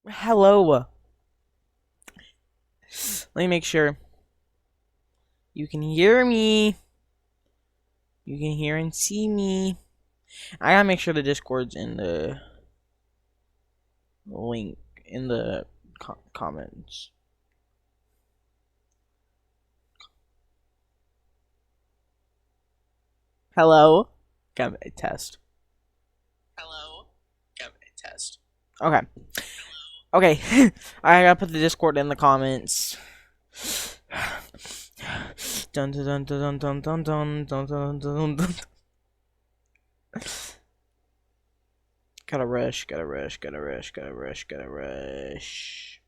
Hello. Let me make sure you can hear me. You can hear and see me. I gotta make sure the Discord's in the link in the comments. Hello. Got a test. Hello. Got a test. Okay. Okay. I gotta put the Discord in the comments. Dun dun dun dun dun dun dun dun dun dun dun. Gotta rush. Gotta rush. Gotta rush. Gotta rush. Gotta rush.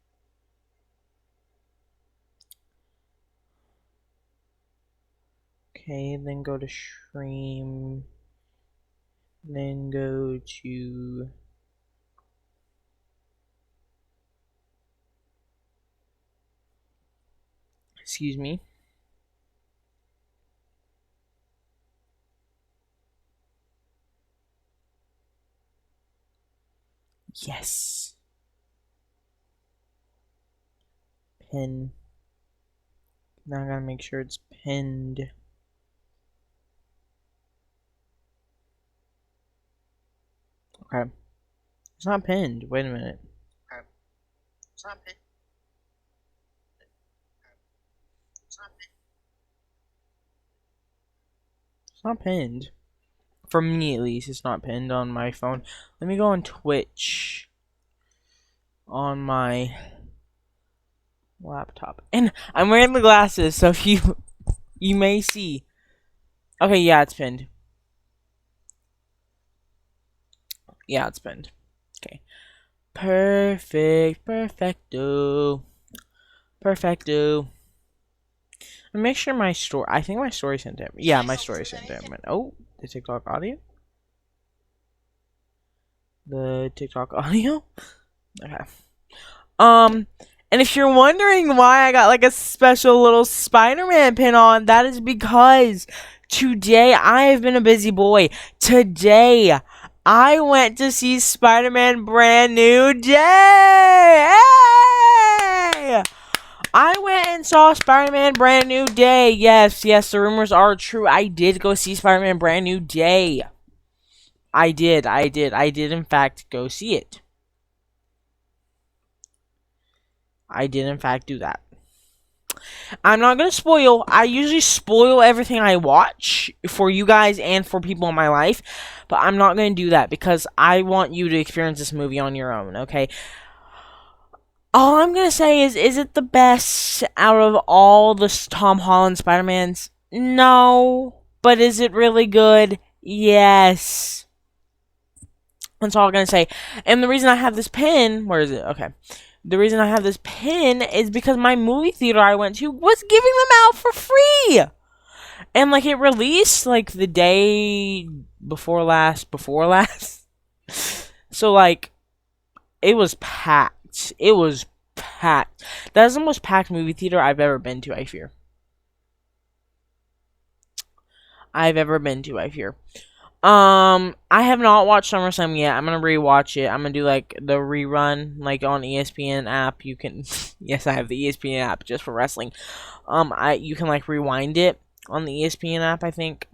Okay, then go to stream. Then go to excuse me. Yes. Pin. Now I gotta make sure it's pinned. Okay. It's not pinned. Wait a minute. Okay. It's not pinned. It's not pinned. It's not pinned. For me at least, it's not pinned on my phone. Let me go on Twitch on my laptop. And I'm wearing the glasses, so if you may see. Okay, yeah, it's pinned. Yeah, it's pinned. Okay. Perfect. Perfecto. Perfecto. Make sure my story. I think my story sent to him. Yeah, my story sent to him. Oh, the TikTok audio. The TikTok audio. Okay. And if you're wondering why I got like a special little Spider-Man pin on, that is because today I have been a busy boy. Today I went to see Spider-Man Brand New Day. Hey! I went and saw Spider-Man Brand New Day. Yes, the rumors are true. I did go see Spider-Man Brand New Day. I did in fact go see it. I did in fact do that. I'm not gonna spoil. I usually spoil everything I watch for you guys and for people in my life, but I'm not gonna do that because I want you to experience this movie on your own, okay? All I'm gonna say is it the best out of all the Tom Holland Spider-Mans? No. But is it really good? Yes. That's all I'm gonna say. And the reason I have this pin, where is it? Okay. The reason I have this pin is because my movie theater I went to was giving them out for free. And like it released like the day before last. So like it was packed. It was packed. That is the most packed movie theater I've ever been to, I fear. I have not watched SummerSlam yet. I'm gonna rewatch it. I'm gonna do like the rerun, like on ESPN app. You can, yes, I have the ESPN app just for wrestling. You can like rewind it on the ESPN app, I think.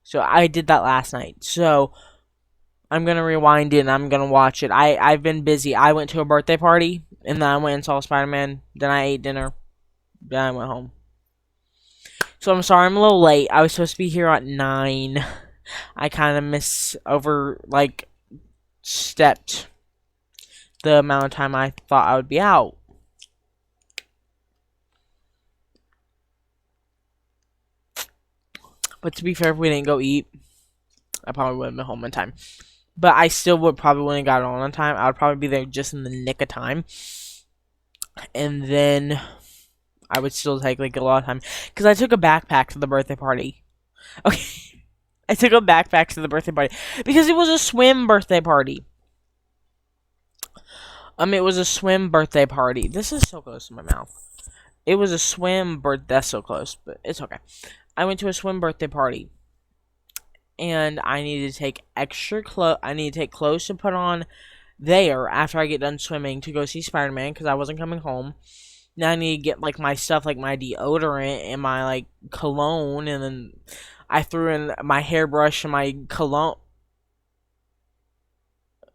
So I did that last night. So I'm gonna rewind it and I'm gonna watch it. I've been busy. I went to a birthday party and then I went and saw Spider-Man. Then I ate dinner. Then I went home. So I'm sorry I'm a little late. I was supposed to be here at 9. I kind of stepped the amount of time I thought I would be out. But to be fair, if we didn't go eat, I probably would have been home in time. But I still would probably wouldn't have got on time. I would probably be there just in the nick of time. And then I would still take like a lot of time. Because I took a backpack to the birthday party. Okay. I took a backpack to the birthday party. Because it was a swim birthday party. It was a swim birthday party. This is so close to my mouth. It was a that's so close, but it's okay. I went to a swim birthday party. And I needed to take extra clothes. I needed to take clothes to put on there after I get done swimming to go see Spider-Man because I wasn't coming home. Now I need to get like my stuff, like my deodorant and my like cologne, and then I threw in my hairbrush and my cologne.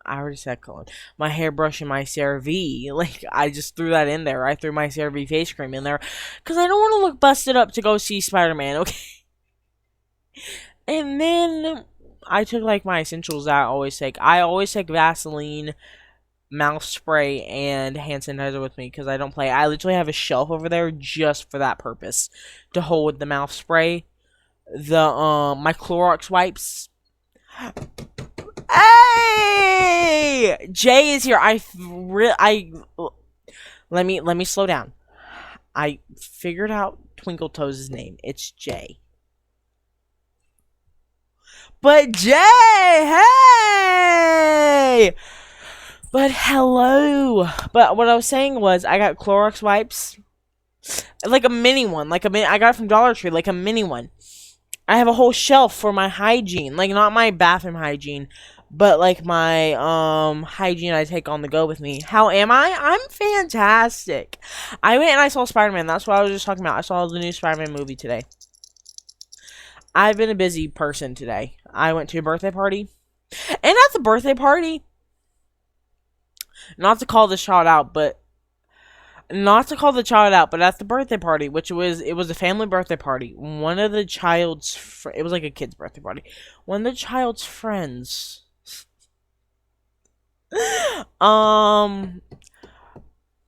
I already said cologne. My hairbrush and my CeraVe. Like, I just threw that in there. I threw my CeraVe face cream in there. Because I don't want to look busted up to go see Spider-Man, okay? And then I took, like, my essentials that I always take. I always take Vaseline, mouth spray, and hand sanitizer with me. Because I don't play. I literally have a shelf over there just for that purpose. To hold the mouth spray. My Clorox wipes. Hey! Jay is here. Let me slow down. I figured out Twinkle Toes' name. It's Jay. But Jay, hey! But hello. But what I was saying was I got Clorox wipes. Like a mini one. I got it from Dollar Tree, like a mini one. I have a whole shelf for my hygiene. Like, not my bathroom hygiene, but like my hygiene I take on the go with me. How am I? I'm fantastic. I went and I saw Spider-Man. That's what I was just talking about. I saw the new Spider-Man movie today. I've been a busy person today. I went to a birthday party. And at the birthday party, not to call the child out, but at the birthday party, it was a family birthday party. One of the child's it was like a kid's birthday party. One of the child's friends I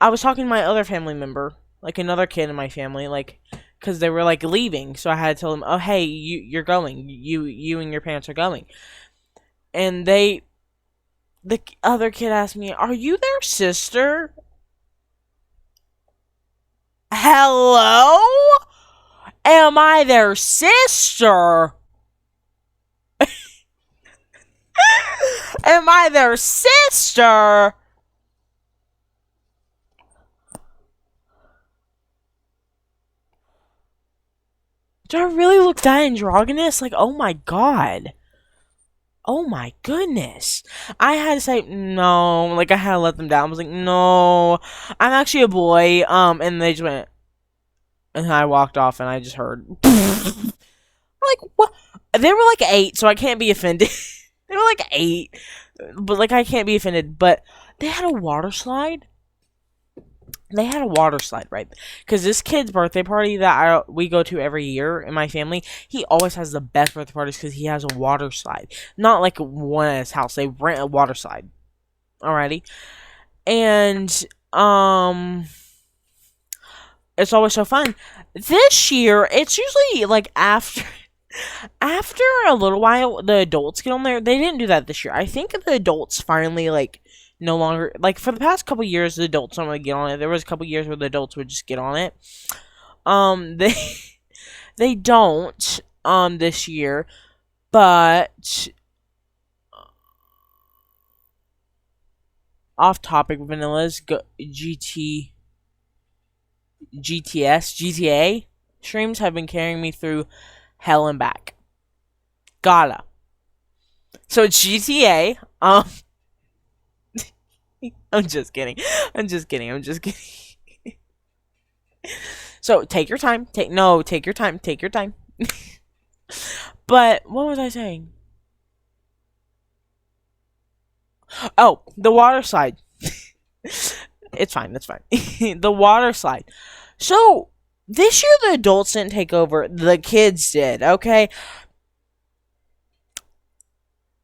was talking to my other family member, like another kid in my family, like, because they were like leaving, so I had to tell them, oh hey, you're going, you and your parents are going. And the other kid asked me, are you their sister? Hello? Am I their sister? Am I their sister? Do I really look that androgynous? Like, oh my god. Oh my goodness. I had to say no. Like, I had to let them down. I was like, no, I'm actually a boy. And they just went. And I walked off and I just heard. Like, what? They were like 8, so I can't be offended. They were like 8. But, like, I can't be offended. But they had a water slide. Right? Because this kid's birthday party that we go to every year in my family, he always has the best birthday parties because he has a water slide. Not like one at his house. They rent a water slide. Alrighty. And, it's always so fun. This year, it's usually, like, after a little while, the adults get on there. They didn't do that this year. I think the adults finally, like, no longer, like, for the past couple years, the adults don't really get on it. There was a couple years where the adults would just get on it. They don't, this year, but, off topic, Vanilla's GTA streams have been carrying me through hell and back. Gotta. So it's GTA, I'm just kidding. So, take your time. Take your time. But, what was I saying? Oh, the water slide. It's fine. The water slide. So, this year the adults didn't take over. The kids did, okay?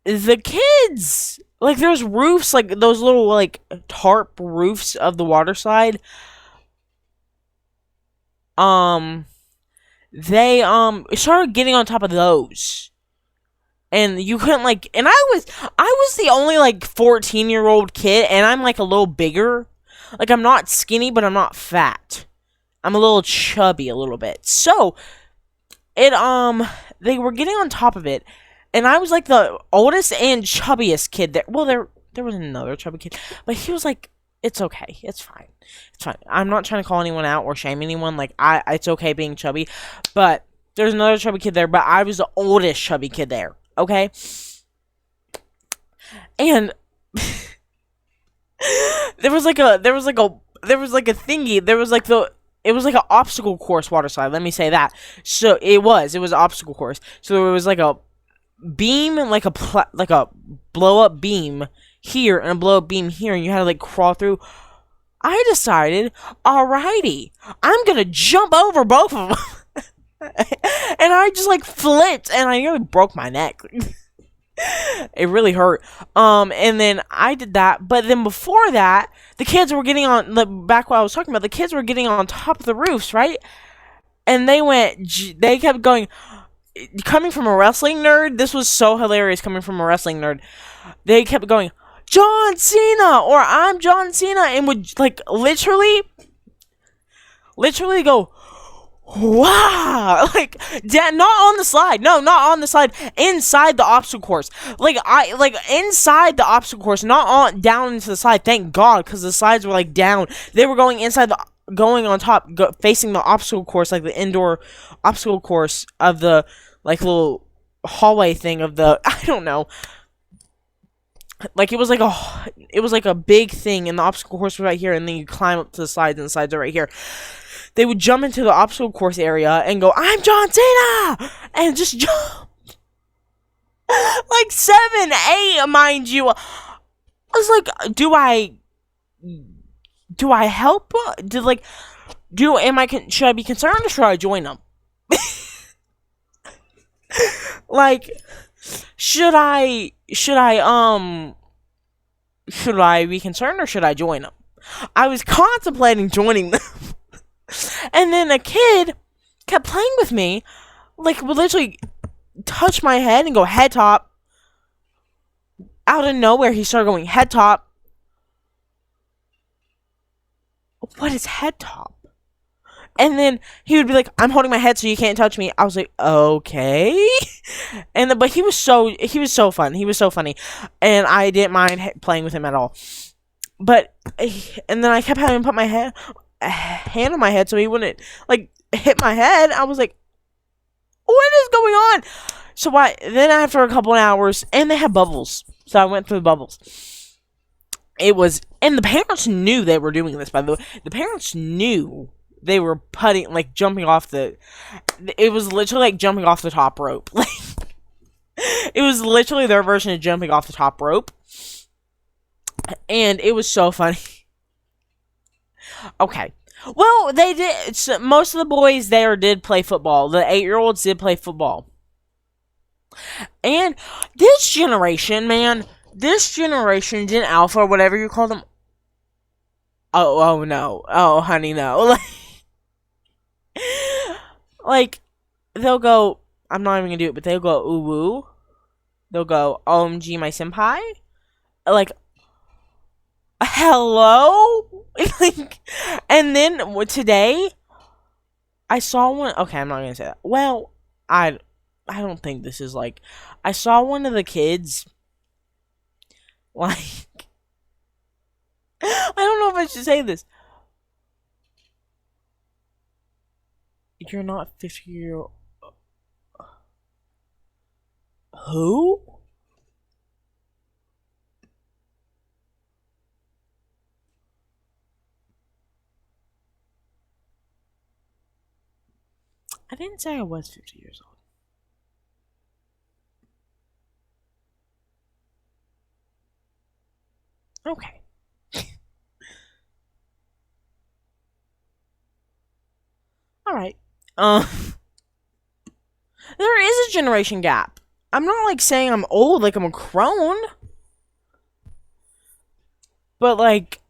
The kids, like, there's roofs, like, those little, like, tarp roofs of the water slide. They, started getting on top of those. And you couldn't, like, and I was the only, like, 14-year-old kid, and I'm, like, a little bigger. Like, I'm not skinny, but I'm not fat. I'm a little chubby a little bit. So, they were getting on top of it. And I was, like, the oldest and chubbiest kid there. Well, there was another chubby kid. But he was, like, it's okay. It's fine. I'm not trying to call anyone out or shame anyone. Like, it's okay being chubby. But there's another chubby kid there. But I was the oldest chubby kid there. Okay? And There was like a thingy. It was like an obstacle course water slide. Let me say that. So it was an obstacle course. So there was like a beam, like a blow up beam here and a blow up beam here, and you had to like crawl through. I decided, alrighty, I'm gonna jump over both of them, and I just like flipped, and I nearly broke my neck. It really hurt. And then I did that, but then before that, the kids were getting on. Back what I was talking about, the kids were getting on top of the roofs, right? And they kept going. Coming from a wrestling nerd, this was so hilarious. Coming from a wrestling nerd, they kept going, John Cena, or I'm John Cena, and would like literally go, wow, like not on the slide, no, not on the slide, inside the obstacle course, like inside the obstacle course, not on down into the slide. Thank God, because the slides were like down. They were going inside going on top, facing the obstacle course, like the indoor obstacle course of the like little hallway thing of the I don't know. Like it was like a big thing, and the obstacle course was right here, and then you climb up to the slides, and the slides are right here. They would jump into the obstacle course area and go, I'm John Cena! And just jump. Like 7, 8, mind you. I was like, do I help? Should I be concerned, or should I join them? Like, should I be concerned, or should I join them? I was contemplating joining them. And then a kid kept playing with me, like would literally touch my head and go head top. Out of nowhere, he started going head top. What is head top? And then he would be like, I'm holding my head so you can't touch me. I was like, okay. But he was so fun. He was so funny. And I didn't mind playing with him at all. But, and then I kept having to put my hand on my head so he wouldn't, like, hit my head. I was like, what is going on? So then after a couple of hours, and they had bubbles. So I went through the bubbles. And the parents knew they were doing this, by the way. The parents knew they were jumping off it was literally like jumping off the top rope. Like, it was literally their version of jumping off the top rope. And it was so funny. Okay. Well, they did. So most of the boys there did play football. The 8-year-olds did play football. And this generation, man, Gen Alpha, whatever you call them. Oh no. Oh, honey, no. Like, they'll go, I'm not even gonna do it, but they'll go, ooh woo. They'll go, OMG, my senpai. Like, hello? Like, and then today, I saw one. Okay, I'm not gonna say that. Well, I don't think this is like. I saw one of the kids. Like, I don't know if I should say this. You're not 50-year-old. Who? I didn't say I was 50 years old. Okay. Alright. There is a generation gap. I'm not like saying I'm old, like I'm a crone. But like,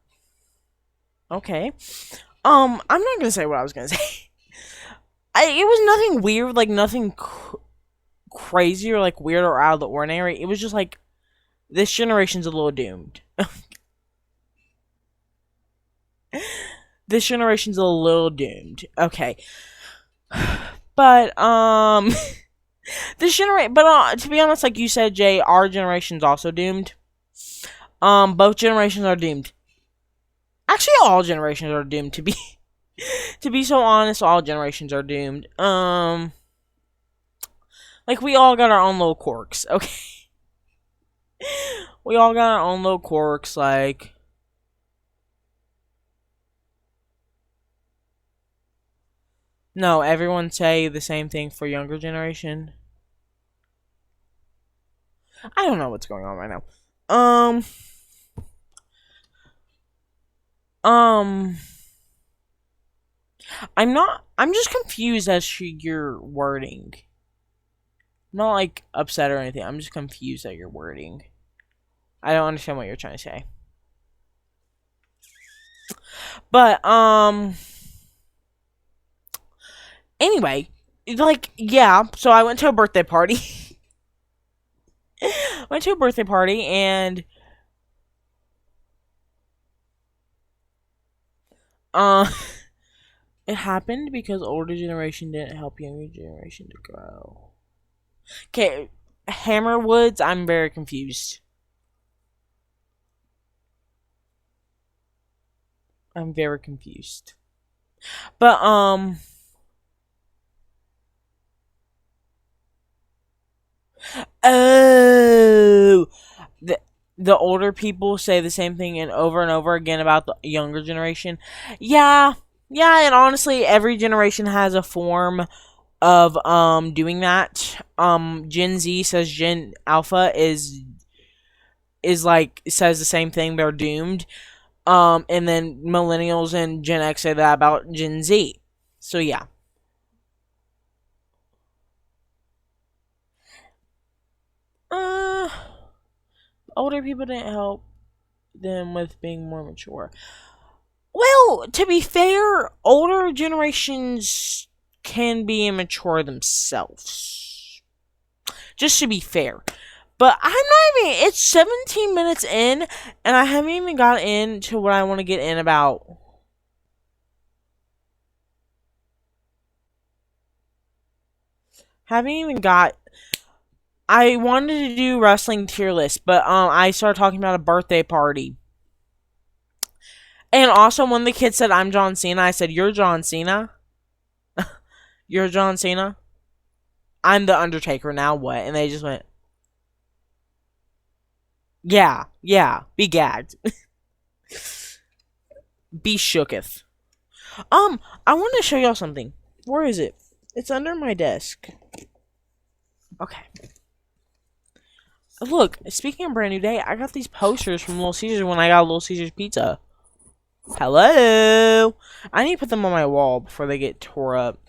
okay. I'm not gonna say what I was gonna say. It was nothing weird, like nothing crazy or like weird or out of the ordinary. It was just like, this generation's a little doomed. This generation's a little doomed. Okay. But, to be honest, like you said, Jay, our generation's also doomed. Both generations are doomed. Actually, all generations are doomed, to be so honest, all generations are doomed. Like, we all got our own little quirks, okay? We all got our own little quirks, like, No, everyone say the same thing for younger generation. I don't know what's going on right now. Um, um, I'm just confused as to your wording. I'm not like upset or anything. I'm just confused at your wording. I don't understand what you're trying to say. But anyway, like yeah, so I went to a birthday party. Went to a birthday party and uh it happened because older generation didn't help younger generation to grow. Okay, Hammerwoods, I'm very confused. I'm very confused. But oh, the older people say the same thing and over again about the younger generation. Yeah, yeah, and honestly, every generation has a form of doing that. Gen Z says Gen Alpha is like says the same thing. They're doomed. And then millennials and Gen X say that about Gen Z. So yeah. Uh, older people didn't help them with being more mature. Well, to be fair, older generations can be immature themselves. Just to be fair. But I'm not even. It's 17 minutes in, and I haven't even got into what I want to get in about. Haven't even got. I wanted to do wrestling tier list, but I started talking about a birthday party. And also, when the kid said, I'm John Cena, I said, You're John Cena? You're John Cena? I'm the Undertaker, now what? And they just went, Yeah, yeah, be gagged. Be shooketh. I want to show y'all something. Where is it? It's under my desk. Okay. Look, speaking of brand new day, I got these posters from Little Caesars when I got Little Caesars pizza. Hello! I need to put them on my wall before they get tore up.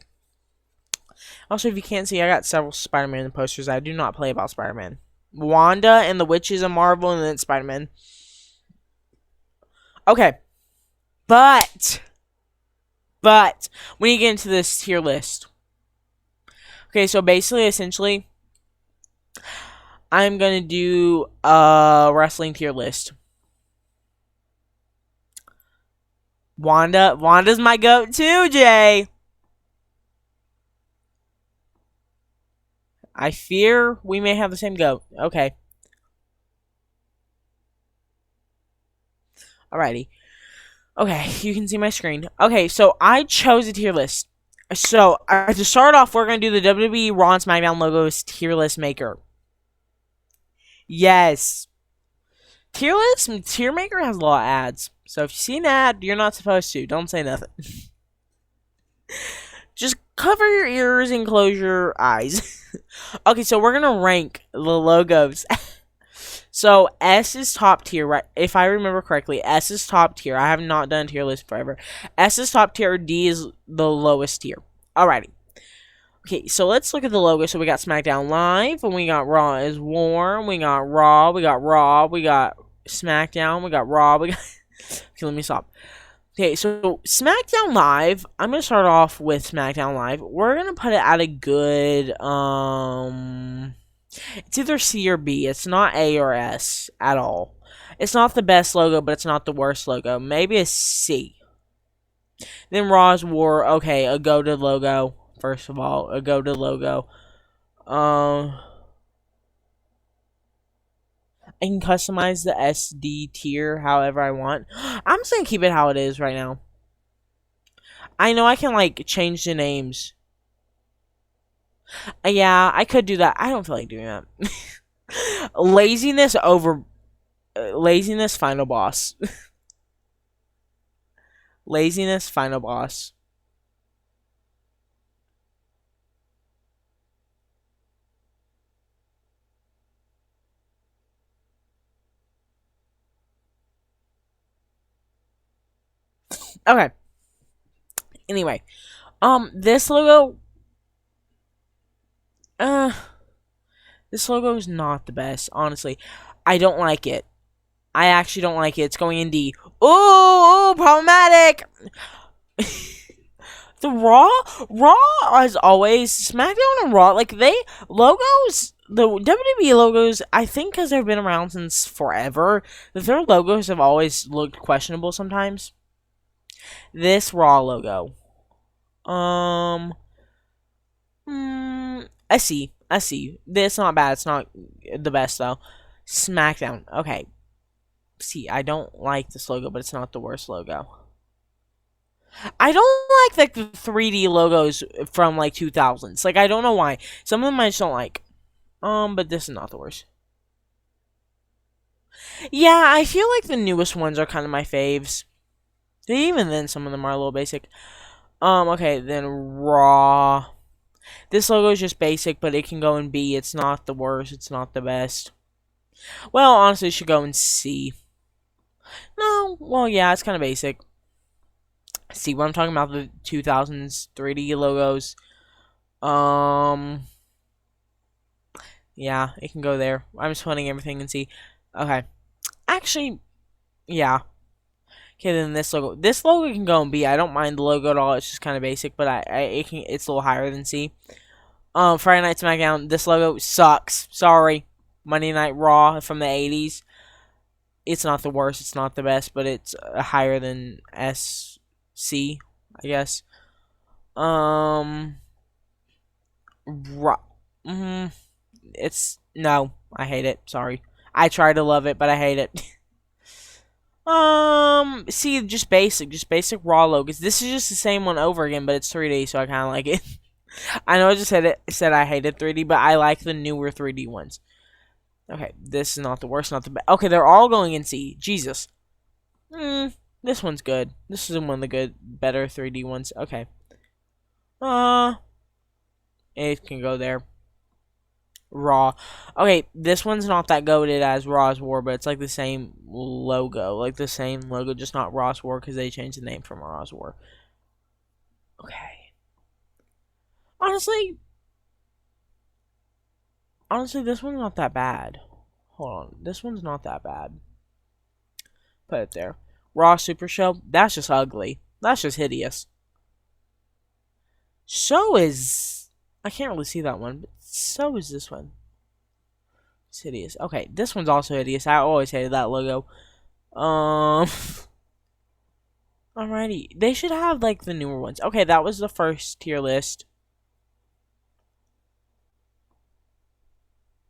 Also, if you can't see, I got several Spider-Man posters. I do not play about Spider-Man. Wanda and the Witches of Marvel, and then Spider-Man. Okay. But, we need to get into this tier list. Okay, so basically, essentially, I'm gonna do a wrestling tier list. Wanda's my goat too, Jay. I fear we may have the same goat. Okay. Alrighty. Okay, you can see my screen. Okay, so I chose a tier list. So, to start off, we're going to do the WWE Raw and SmackDown logos tier list maker. Yes. Tier maker has a lot of ads. So if you see an ad, you're not supposed to. Don't say nothing. Just cover your ears and close your eyes. Okay, so we're going to rank the logos. So S is top tier, right? If I remember correctly, S is top tier. I have not done a tier list forever. S is top tier. D is the lowest tier. Alrighty. Okay, so let's look at the logo. So we got SmackDown Live, and we got Raw is Warm. We got Raw. We got SmackDown. We got Raw. We got. Okay, let me stop. Okay, so SmackDown Live. I'm gonna start off with SmackDown Live. We're gonna put it at a good It's either C or B. It's not A or S at all. It's not the best logo, but it's not the worst logo. Maybe a C. Then Raw's War. Okay, a goated logo. First of all, a goated logo. I can customize the SD tier however I want. I'm just gonna keep it how it is right now. I know I can like change the names. Yeah, I could do that. I don't feel like doing that. Laziness final boss. Laziness final boss. Okay. Anyway, this logo, uh, this logo is not the best, honestly. I don't like it. I actually don't like it. It's going in D. Ooh, problematic. The Raw, as always, SmackDown and Raw, like, logos, the WWE logos, I think because they've been around since forever, their logos have always looked questionable sometimes. This Raw logo, I see. This not bad. It's not the best though. SmackDown, okay. See, I don't like this logo, but it's not the worst logo. I don't like the 3D logos from like 2000s. Like I don't know why. Some of them I just don't like. But this is not the worst. Yeah, I feel like the newest ones are kind of my faves. Even then, some of them are a little basic. Okay, then Raw. This logo is just basic, but it can go in B. It's not the worst. It's not the best. Well, honestly, it should go in C. No, well, yeah, it's kind of basic. See what I'm talking about? The 2000s 3D logos. Yeah, it can go there. I'm just putting everything in C. Okay. Actually, yeah. Okay, then this logo. This logo can go in B. I don't mind the logo at all. It's just kind of basic, but it's a little higher than C. Friday Night SmackDown. This logo sucks. Sorry. Monday Night Raw from the 80s. It's not the worst. It's not the best, but it's higher than SC, I guess. It's no. I hate it. Sorry. I try to love it, but I hate it. See, just basic Raw logos. This is just the same one over again, but it's 3D, so I kind of like it. I know I just said I hated 3D, but I like the newer 3D ones. Okay, this is not the worst, not the best. Okay, they're all going in C. Jesus. This one's good. This is one of the better 3D ones. Okay. It can go there. Raw. Okay, this one's not that goated as Raw's War, but it's like the same logo. Like the same logo, just not Raw's War because they changed the name from Raw's War. Okay. Honestly, this one's not that bad. Hold on. This one's not that bad. Put it there. Raw Super Show. That's just ugly. That's just hideous. So is... I can't really see that one, but so is this one. It's hideous. Okay, this one's also hideous. I always hated that logo. Alrighty. They should have, like, the newer ones. Okay, that was the first tier list.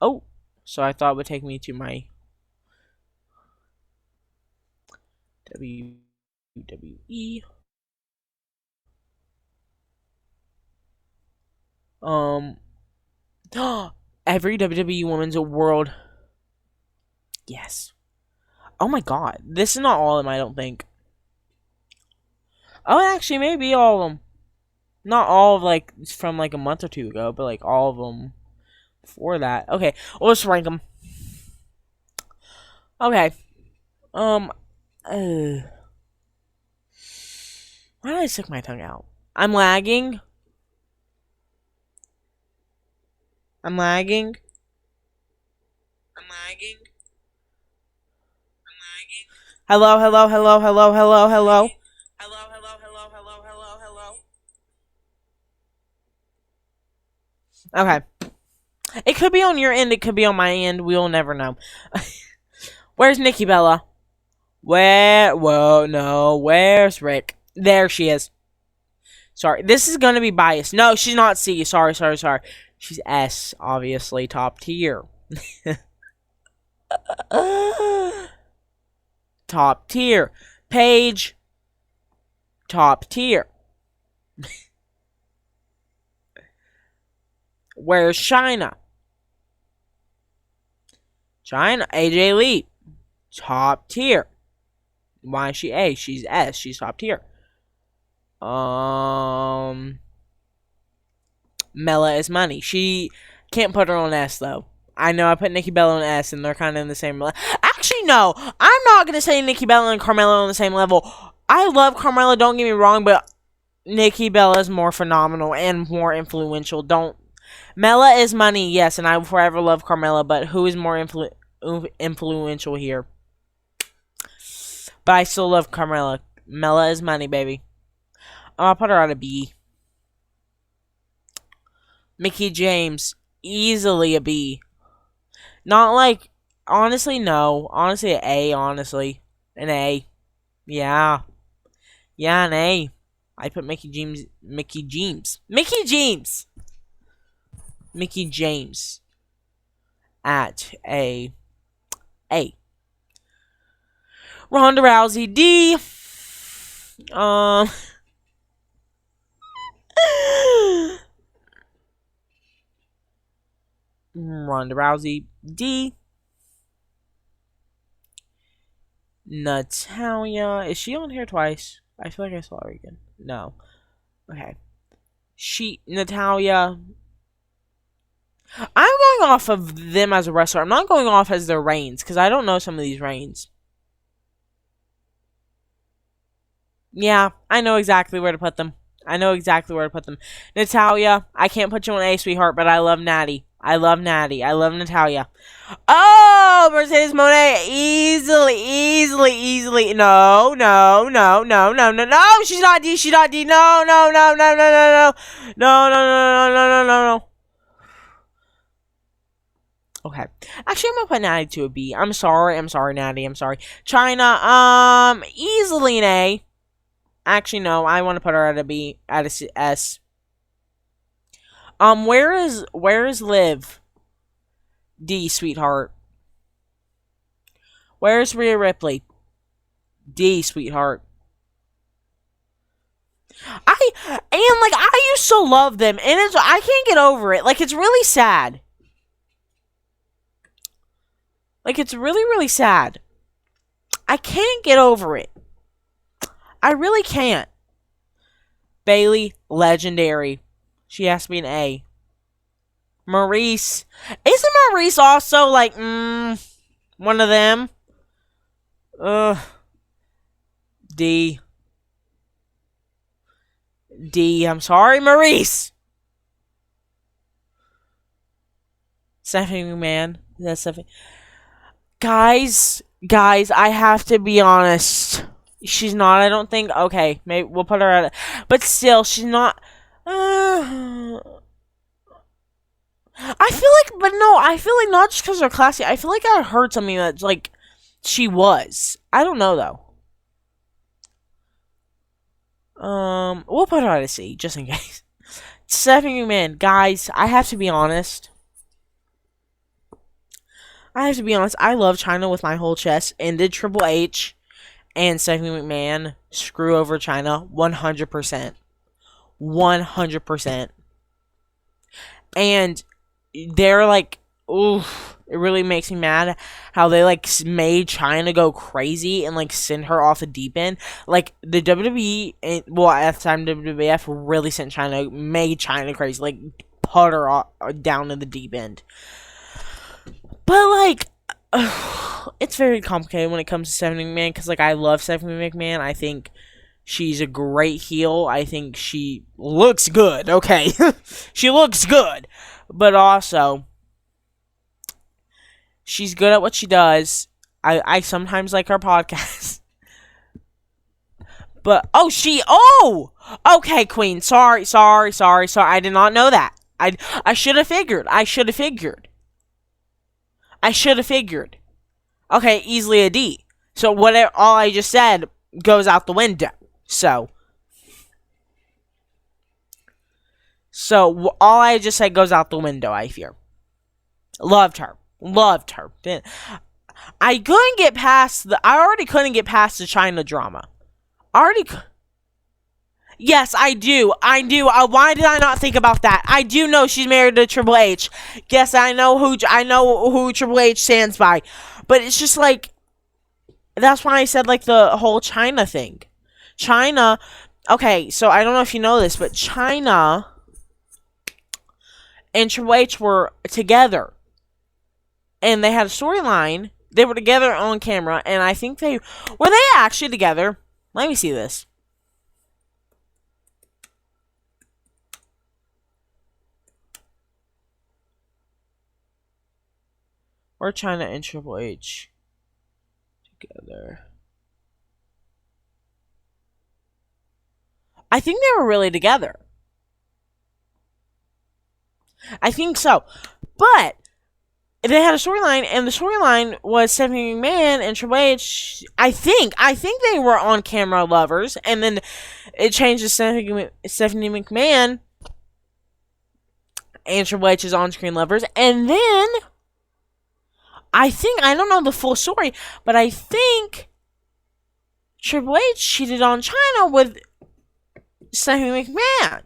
Oh, so I thought it would take me to my WWE. Every WWE Women's World. Yes. Oh my god. This is not all of them, I don't think. Oh, actually, maybe all of them. Not all of, like, from, like, a month or two ago, but, like, all of them before that. Okay, well, let's rank them. Okay. Why did I stick my tongue out? I'm lagging. I'm lagging. Hello. Okay. It could be on your end, it could be on my end. We'll never know. Where's Nikki Bella? Whoa, no. Where's Rick? There she is. Sorry. This is gonna be biased. No, she's not C. Sorry. She's S, obviously. Top tier. Top tier. Paige. Top tier. Where's Chyna? AJ Lee. Top tier. Why is she A? She's S. She's top tier. Mela is money. She can't put her on S though. I know I put Nikki Bella on S and they're kind of in the same level. Actually, no. I'm not going to say Nikki Bella and Carmella on the same level. I love Carmella, don't get me wrong, but Nikki Bella is more phenomenal and more influential. Mela is money, yes, and I will forever love Carmella, but who is more influential here? But I still love Carmella. Mela is money, baby. I'll put her at a B. Mickie James, easily a B. Not like, honestly, no. Honestly, an A, honestly. An A. Yeah. Yeah, an A. I put Mickie James at a A. Ronda Rousey, D. Ronda Rousey, D. Natalya, is she on here twice? I feel like I saw her again. No. Okay. Natalya. I'm going off of them as a wrestler. I'm not going off as their reigns, because I don't know some of these reigns. Yeah, I know exactly where to put them. Natalya, I can't put you on A, sweetheart, but I love Natty. I love Natalya. Oh, Mercedes Moné, easily. No. She's not D. No. Okay. Actually, I'm gonna put Natty to a B. I'm sorry, Natty. I'm sorry. China, easily an A. Actually, no. I want to put her at a B, at a S. Where is Liv? D, sweetheart. Where's Rhea Ripley? D, sweetheart. I used to love them, and I can't get over it. Like, it's really sad. Like, it's really sad. I can't get over it. I really can't. Bayley, legendary. She has to be an A. Maurice. Isn't Maurice also, like, one of them? D. I'm sorry, Maurice. Stephanie McMahon. That's Stephanie. Guys, I have to be honest. She's not, I don't think. Okay, maybe we'll put her at but still, she's not. I feel like not just because they're classy. I feel like I heard something that's like she was. I don't know though. We'll put her at a C just in case. Stephanie McMahon, guys, I have to be honest. I love China with my whole chest, and did Triple H and Stephanie McMahon screw over China 100%. 100%. And they're like, oof, it really makes me mad how they like made China go crazy and like send her off the deep end. Like the WWE, at the time WWF really sent China, made China crazy, like put her down in the deep end. But like, it's very complicated when it comes to Stephanie McMahon, because like I love Stephanie McMahon. I think she's a great heel. I think she looks good. Okay, she looks good, but also she's good at what she does. I sometimes like her podcast. But okay, Queen. Sorry. I did not know that. I should have figured. Okay, easily a D. So whatever, all I just said goes out the window. So all I just said goes out the window, I fear. Loved her. I already couldn't get past the China drama. Yes, I do. Why did I not think about that? I do know she's married to Triple H. Yes, I know who Triple H stands by. But it's just like, that's why I said like the whole China thing. China, okay, so I don't know if you know this, but China and Triple H were together. And they had a storyline. They were together on camera, and I think were they actually together? Let me see this. Or China and Triple H together. I think they were really together. I think so. But they had a storyline, and the storyline was Stephanie McMahon and Triple H. I think they were on camera lovers, and then it changed to Stephanie McMahon and Triple H's on screen lovers, and then I don't know the full story, but I think Triple H cheated on China with Stephanie McMahon.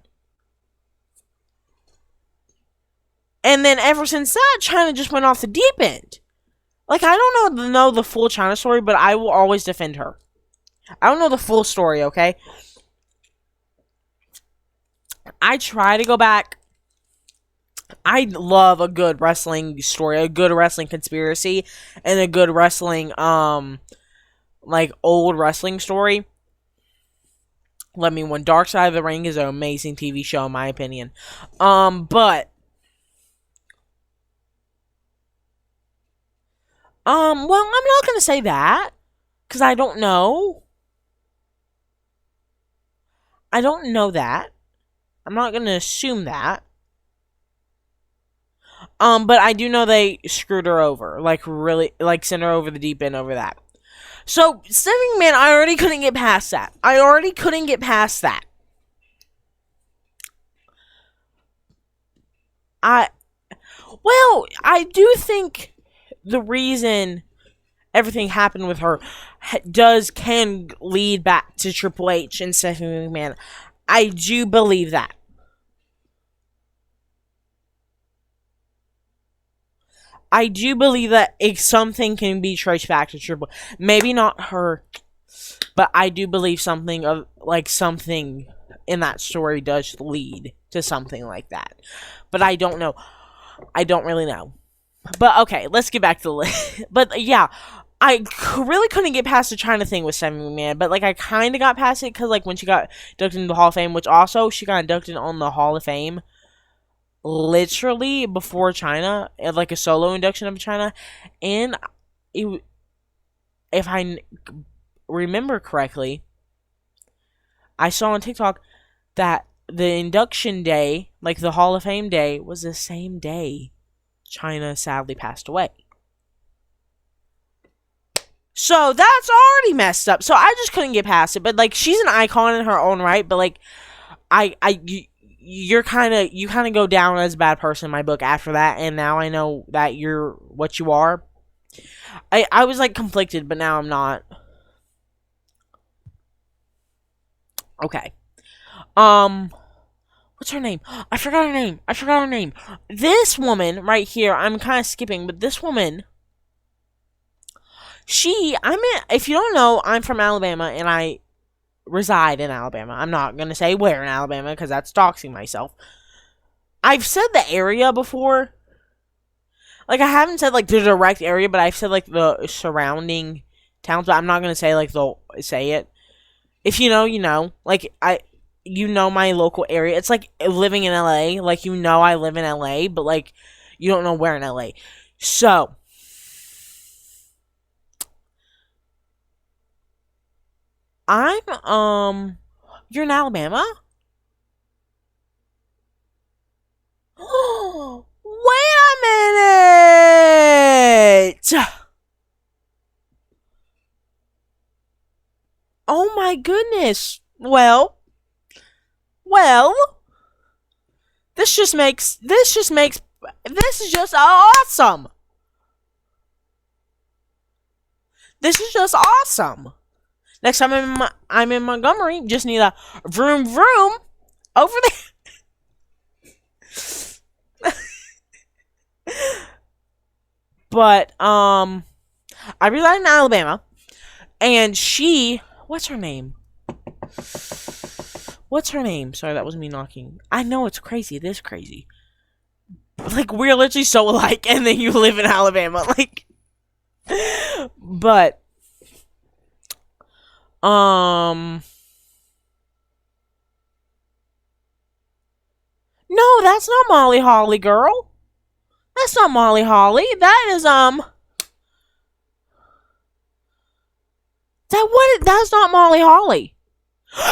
And then ever since that, China just went off the deep end. Like, I don't know the full China story, but I will always defend her. I don't know the full story, okay? I try to go back. I love a good wrestling story, a good wrestling conspiracy, and a good wrestling, like, old wrestling story. Let me one. Dark Side of the Ring is an amazing TV show, in my opinion. But well, I'm not gonna say that, because I don't know. I don't know that. I'm not gonna assume that. But I do know they screwed her over. Like, really, like, sent her over the deep end over that. So, Stephanie McMahon, I already couldn't get past that. Well, I do think the reason everything happened with her can lead back to Triple H and Stephanie McMahon. I do believe that. I do believe that if something can be traced back to Triple H. Maybe not her, but I do believe something in that story does lead to something like that. But I don't know. I don't really know. But okay, let's get back to the list. But yeah, I really couldn't get past the China thing with Stephanie McMahon. But like, I kind of got past it because like when she got inducted into the Hall of Fame, which also she got inducted on the Hall of Fame literally before China, like a solo induction of China, and if I remember correctly, I saw on TikTok that the induction day, like the Hall of Fame day, was the same day China sadly passed away. So that's already messed up. So I just couldn't get past it. But like, she's an icon in her own right. But like, you kind of go down as a bad person in my book after that. And now I know that you're what you are. I was like conflicted, but now I'm not. Okay. What's her name? I forgot her name. This woman right here, I'm kind of skipping, but this woman, if you don't know, I'm from Alabama, and I reside in Alabama. I'm not going to say where in Alabama, because that's doxing myself. I've said the area before. Like, I haven't said, like, the direct area, but I've said, like, the surrounding towns, but I'm not going to say, like, they'll say it. If you know, you know. Like, you know my local area. It's like living in LA. Like, you know I live in LA, but, like, you don't know where in LA. So, you're in Alabama? Wait a minute! Oh my goodness. Well, this is just awesome. This is just awesome. Next time I'm in Montgomery, just need a vroom vroom over there. But I reside in Alabama, and what's her name? Sorry, that was me knocking. I know it's crazy. It is crazy. Like, we're literally so alike, and then you live in Alabama. Like, but Um, no, that's not Molly Holly, girl. That's not Molly Holly. That is that's not Molly Holly.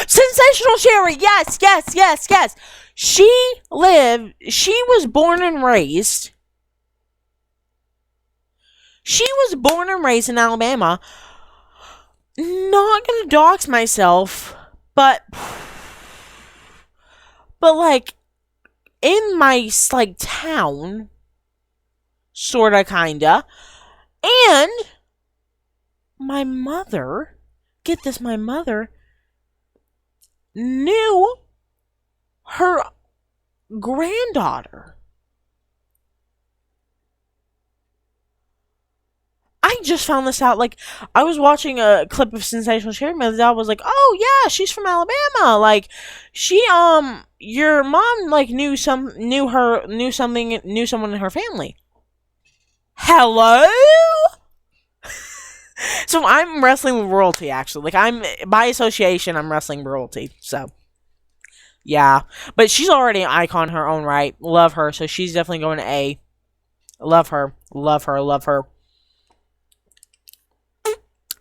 Sensational Sherry. Yes, yes, yes, yes. She was born and raised. She was born and raised in Alabama. Not gonna dox myself, but like in my like town, sorta, kinda, and my mother, get this, my mother knew her granddaughter. I just found this out. Like, I was watching a clip of Sensational Sherry. My dad was like, "Oh yeah, she's from Alabama. Like, she your mom like knew someone in her family." Hello. So I'm wrestling with royalty, actually. Like, I'm by association, I'm wrestling royalty. So yeah, but she's already an icon in her own right. Love her. So she's definitely going to A. Love her. Love her. Love her.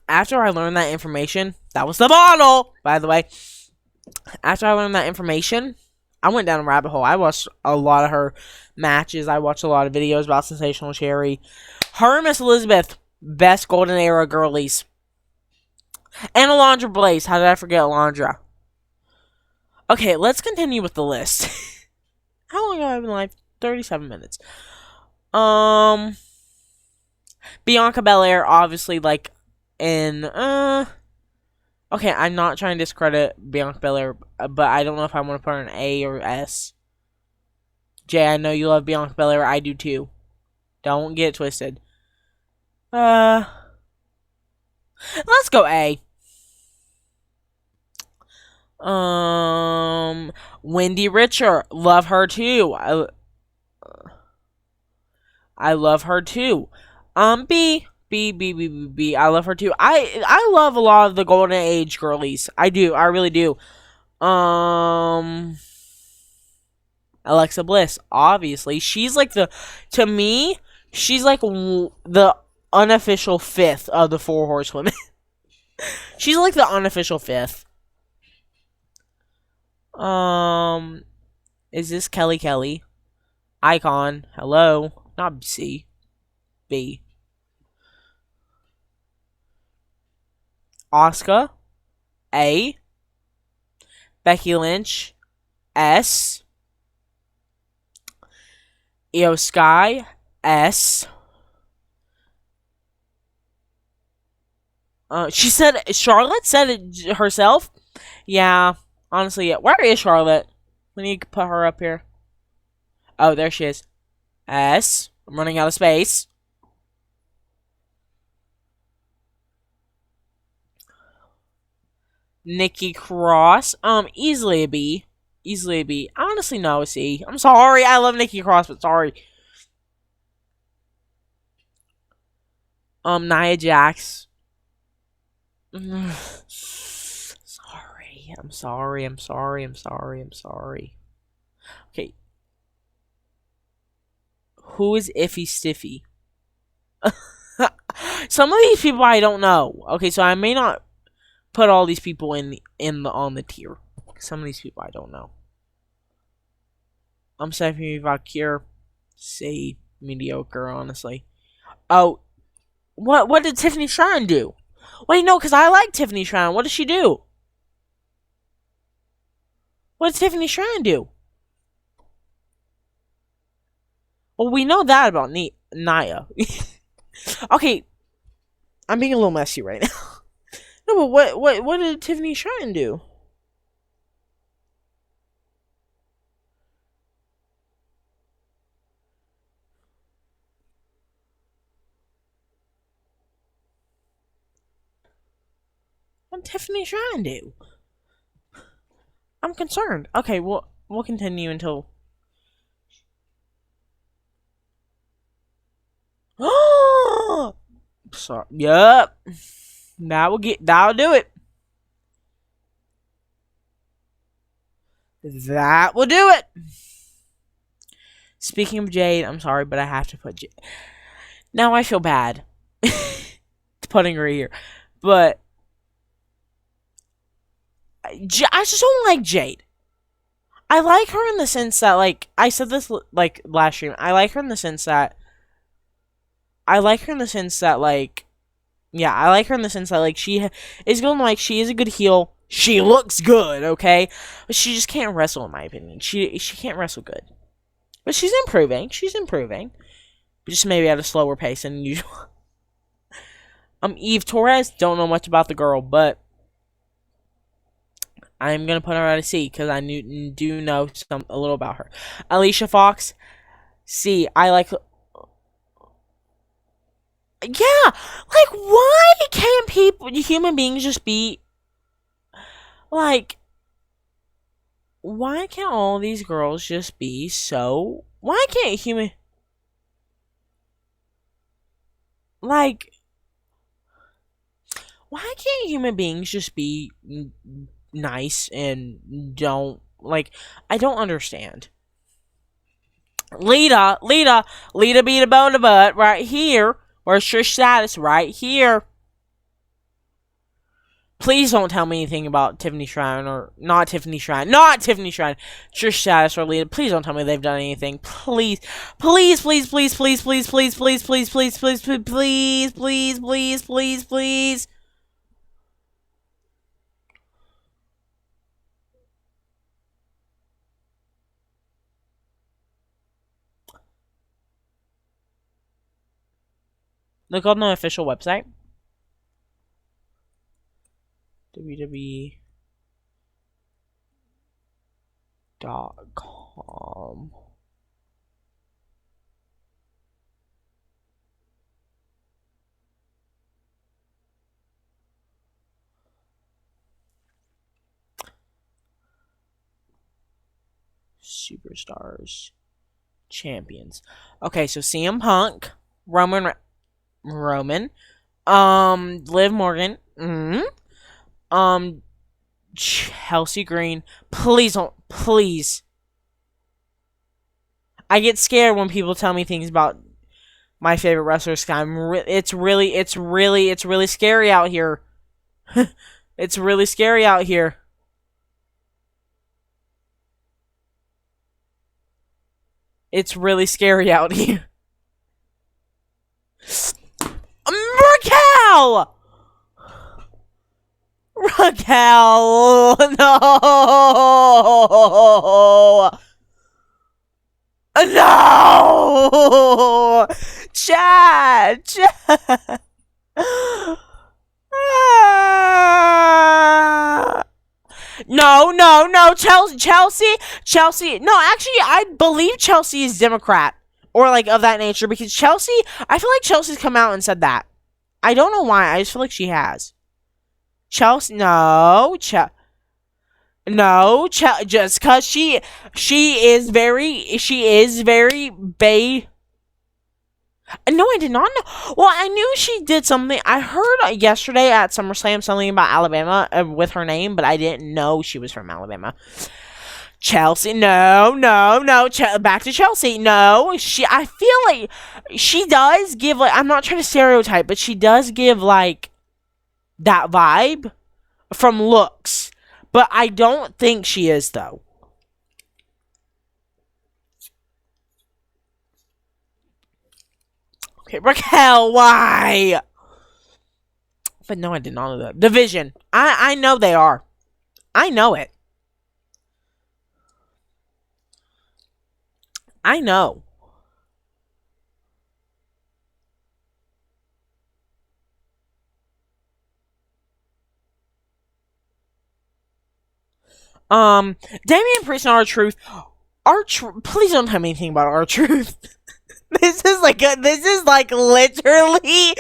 After I learned that information, that was the bottle, by the way. After I learned that information, I went down a rabbit hole. I watched a lot of her matches. I watched a lot of videos about Sensational Sherry. Her and Miss Elizabeth, best Golden Era girlies. And Alondra Blaze. How did I forget Alondra? Okay, let's continue with the list. How long have I been live? 37 minutes. Bianca Belair, obviously, like, okay, I'm not trying to discredit Bianca Belair, but I don't know if I want to put her in A or S. Jay, I know you love Bianca Belair. I do too. Don't get it twisted. Let's go A. Wendy Richter, love her too. I love her too. B. I love her too. I love a lot of the Golden Age girlies. I do. I really do. Alexa Bliss, obviously. She's like to me, she's like the unofficial fifth of the Four Horsewomen. She's like the unofficial fifth. Is this Kelly? Icon. Hello. Not C. B. Asuka. A. Becky Lynch. S. Io Sky. S. Charlotte said it herself. Yeah, honestly, yeah. Where is Charlotte? We need to put her up here. Oh, there she is. S. I'm running out of space. Nikki Cross. Easily a B. Easily a B. Honestly, no, a C. I'm sorry. I love Nikki Cross, but sorry. Nia Jax. I'm sorry. Okay. Who is Iffy Stiffy? Some of these people I don't know. Okay, so I may not put all these people on the tier. Some of these people I don't know. Stephanie Valkyr. Say mediocre, honestly. Oh, what did Tiffany Stratton do? Wait, no, because I like Tiffany Stratton. What did she do? What did Tiffany Stratton do? Well, we know that about Nia. Okay, I'm being a little messy right now. No, but what did Tiffany Stratton do? What did Tiffany Stratton do? I'm concerned. Okay, we'll continue until. Sorry. Yup. That'll do it. That will do it. Speaking of Jade, I'm sorry, but I have to put Jade. Now I feel bad putting her here, but I just don't like Jade. I like her in the sense that, like, I said this, like, last stream. I like her in the sense that, like, yeah, I like her in the sense that, like, she is going, like, she is a good heel. She looks good, okay? But she just can't wrestle, in my opinion. She can't wrestle good. But she's improving. But just maybe at a slower pace than usual. Eve Torres, don't know much about the girl, but I'm going to put her at a C because I do know a little about her. Alicia Fox, C. I like... Yeah, like, why can't human beings just be... Like, why can't all these girls just be so... Why can't Like... Why can't human beings just be nice and don't... Like, I don't understand. Lita beat a bone butt right here. Where's Trish Stratus? Right here. Please don't tell me anything about Tiffany Stratton or not Tiffany Stratton. Trish Stratus or Lita. Please don't tell me they've done anything. Please. Look on the official website. WWE.com. Superstars. Champions. Okay, so CM Punk, Roman, Liv Morgan, Chelsea Green. Please don't, please. I get scared when people tell me things about my favorite wrestlers. It's really scary out here. It's really scary out here. It's really scary out here. Raquel! No! No! Chad! No, Chelsea. No, actually, I believe Chelsea is Democrat or like of that nature because Chelsea. I feel like Chelsea's come out and said that. I don't know why. I just feel like she has. Chelsea, just cause she is very bay. No, I did not know. Well, I knew she did something. I heard yesterday at SummerSlam something about Alabama with her name, but I didn't know she was from Alabama. Chelsea, no. Back to Chelsea. No, I feel like she does give, like, I'm not trying to stereotype, but she does give, like, that vibe from looks. But I don't think she is, though. Okay, Raquel, why? But no, I did not know that. Division. I know they are. I know it. I know. Damian Priest and R-Truth. Please don't tell me anything about R-Truth. This is like literally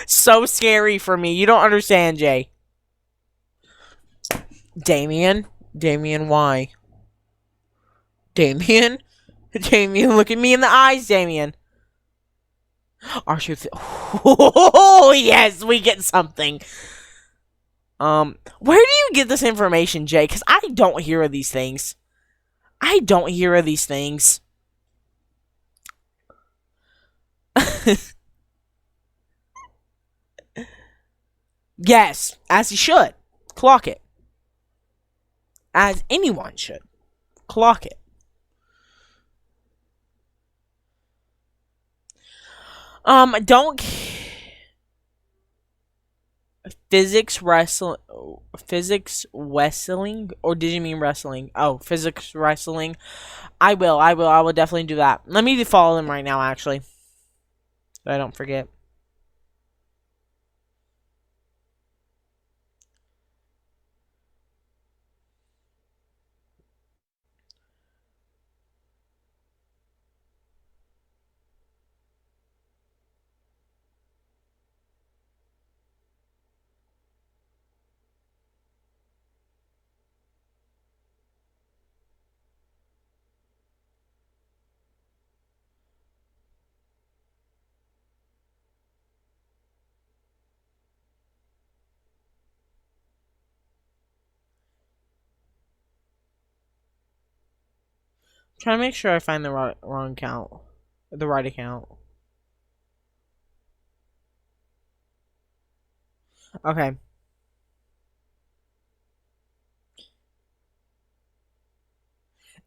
so scary for me. You don't understand, Jay. Damian, why? Damian, look at me in the eyes, Damian. R-Truth. Oh yes, we get something. Where do you get this information, Jay? Because I don't hear of these things. I don't hear of these things. Yes, as he should. Clock it. As anyone should. Clock it. Don't physics wrestling, or did you mean wrestling? Oh, physics wrestling. I will definitely do that. Let me follow them right now, actually, so I don't forget. Trying to make sure I find the wrong account, the right account. Okay.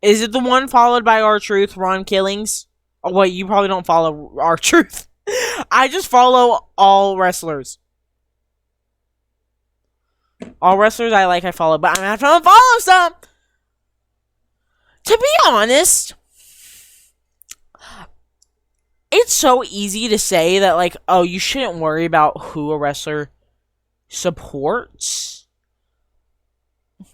Is it the one followed by R-Truth, Ron Killings? Oh wait, you probably don't follow R-Truth. I just follow all wrestlers. All wrestlers I follow, but I'm gonna have to unfollow some. To be honest, it's so easy to say that, like, oh, you shouldn't worry about who a wrestler supports,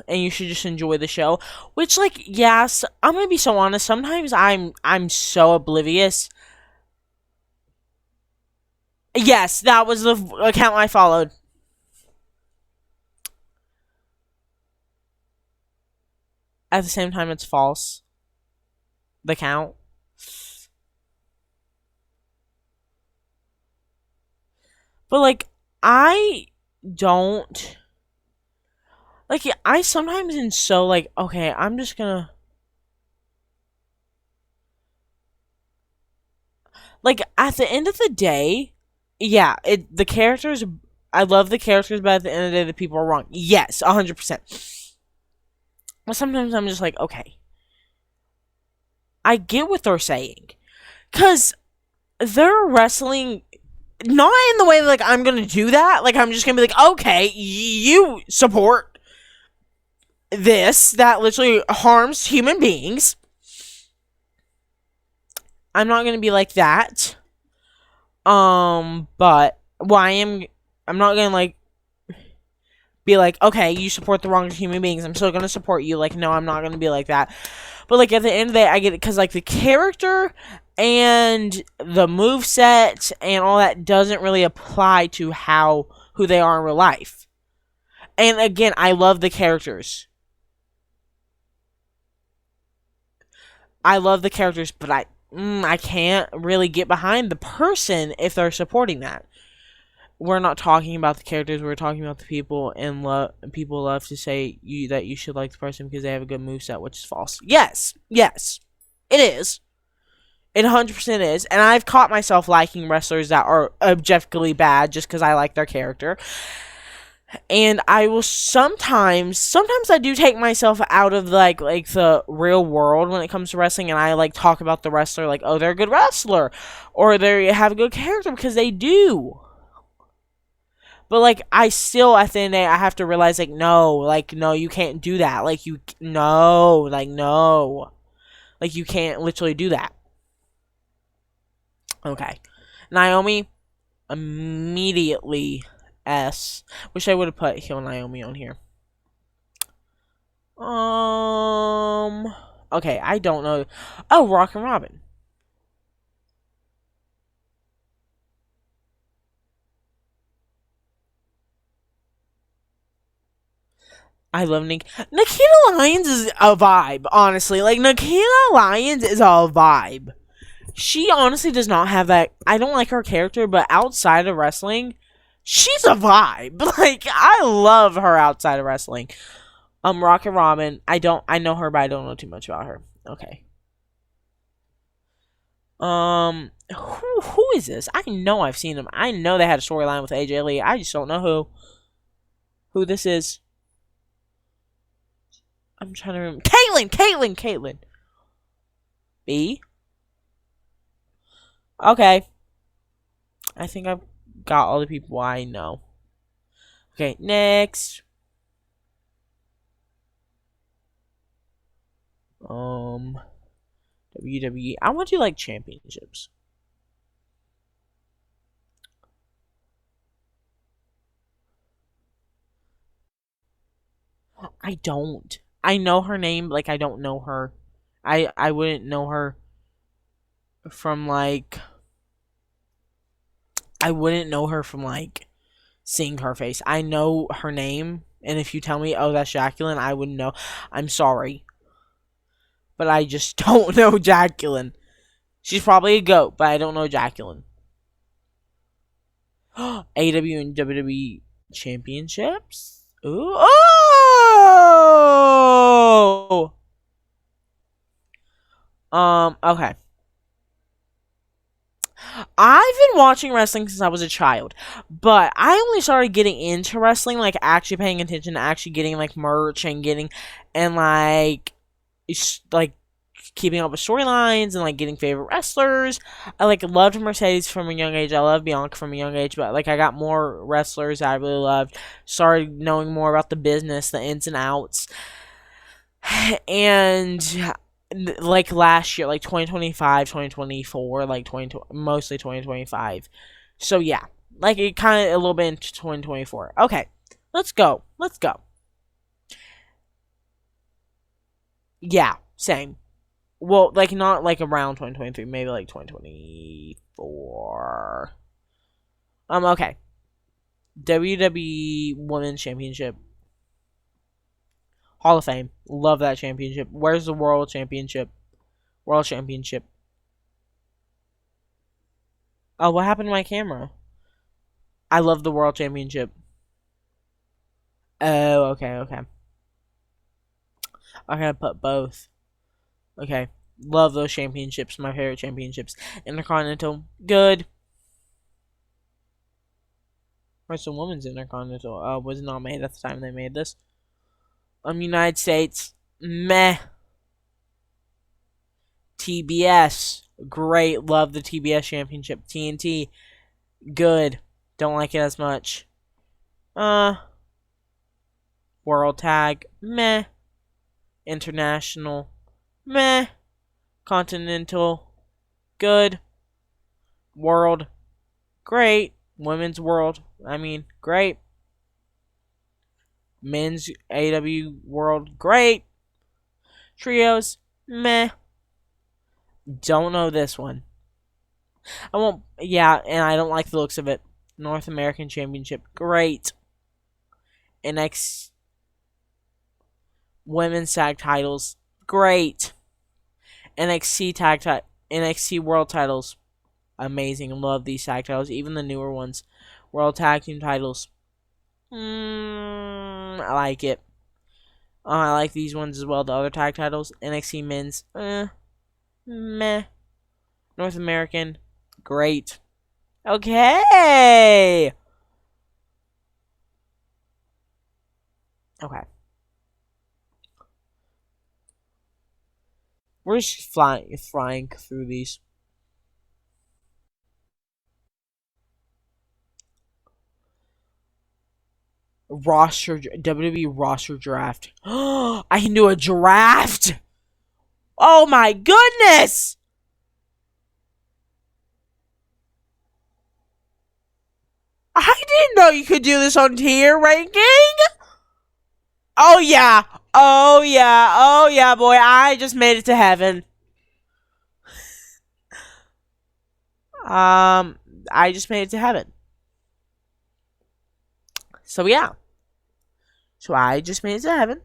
and you should just enjoy the show. Which, like, yes, I'm gonna be so honest. Sometimes I'm so oblivious. Yes, that was the account I followed. At the same time, it's false. The count. But, like, I don't. Like, I sometimes am so, like, okay, I'm just gonna. Like, at the end of the day, yeah, the characters. I love the characters, but at the end of the day, the people are wrong. Yes, 100%. But sometimes I'm just like, okay. I get what they're saying. Because they're wrestling not in the way that, like, I'm gonna do that. Like, I'm just gonna be like, okay, you support this that literally harms human beings. I'm not gonna be like that. But I'm not gonna, like, be like, okay, you support the wrong human beings. I'm still gonna support you. Like, no, I'm not gonna be like that. But, like, at the end of the day, I get it because, like, the character and the moveset and all that doesn't really apply to who they are in real life. And again, I love the characters. But I can't really get behind the person if they're supporting that. We're not talking about the characters. We're talking about the people, and people love to say that you should like the person because they have a good moveset, which is false. Yes, it is. It 100% is, and I've caught myself liking wrestlers that are objectively bad just because I like their character. And I will sometimes I do take myself out of like the real world when it comes to wrestling, and I like talk about the wrestler like, oh, they're a good wrestler, or they have a good character, because they do. But, like, I still, at the end of the day, I have to realize, like, no, you can't do that. Like, no. Like, you can't literally do that. Okay. Naomi, immediately S. Wish I would have put heel Naomi on here. Okay, I don't know. Oh, Rockin' Robin. I love Nikita Lyons is a vibe, honestly. Like, Nikita Lyons is a vibe. She honestly does not have that. I don't like her character, but outside of wrestling, she's a vibe. Like, I love her outside of wrestling. Rocket Robin, I know her, but I don't know too much about her. Okay. Who is this? I know I've seen him. I know they had a storyline with AJ Lee. I just don't know who this is. I'm trying to remember. Caitlyn. B. Okay. I think I've got all the people I know. Okay, next. WWE. I want to do like championships. I don't. I know her name, like I don't know her. I wouldn't know her from like I wouldn't know her from like seeing her face. I know her name, and if you tell me, oh, that's Jacqueline, I wouldn't know. I'm sorry, but I just don't know Jacqueline. She's probably a goat, but I don't know Jacqueline. AW and WWE championships. Ooh. Oh. Okay. I've been watching wrestling since I was a child, but I only started getting into wrestling, like actually paying attention, actually getting like merch and getting, and like keeping up with storylines and like getting favorite wrestlers. I like loved Mercedes from a young age. I love Bianca from a young age, but like I got more wrestlers I really loved. Started knowing more about the business, the ins and outs, and like last year, like 2025, 2024, like mostly 2025. So yeah, like it kind of a little bit into 2024. Okay, let's go. Yeah, same. Well, like not like around 2023, maybe like 2024. Okay. WWE Women's Championship. Hall of Fame. Love that championship. Where's the World Championship? World Championship. Oh, what happened to my camera? I love the World Championship. Oh, okay. I gotta put both. Okay. Love those championships. My favorite championships. Intercontinental. Good. Where's the Women's Intercontinental? Was not made at the time they made this. United States. Meh. TBS. Great. Love the TBS Championship. TNT. Good. Don't like it as much. World Tag. Meh. International. Meh. Continental. Good. World. Great. Women's World. Great. Men's AW World. Great. Trios. Meh. Don't know this one. I won't. Yeah, and I don't like the looks of it. North American Championship. Great. NXT Women's Tag Titles. Great. NXT World Titles. Amazing. Love these tag titles. Even the newer ones. World Tag Team Titles. I like it. I like these ones as well. The other tag titles. NXT Men's. Meh. North American. Great. Okay. We're just flying through these. WWE roster draft. I can do a draft. Oh my goodness. I didn't know you could do this on tier ranking. Oh yeah, boy. I just made it to heaven. I just made it to heaven. So yeah. So I just made it to heaven.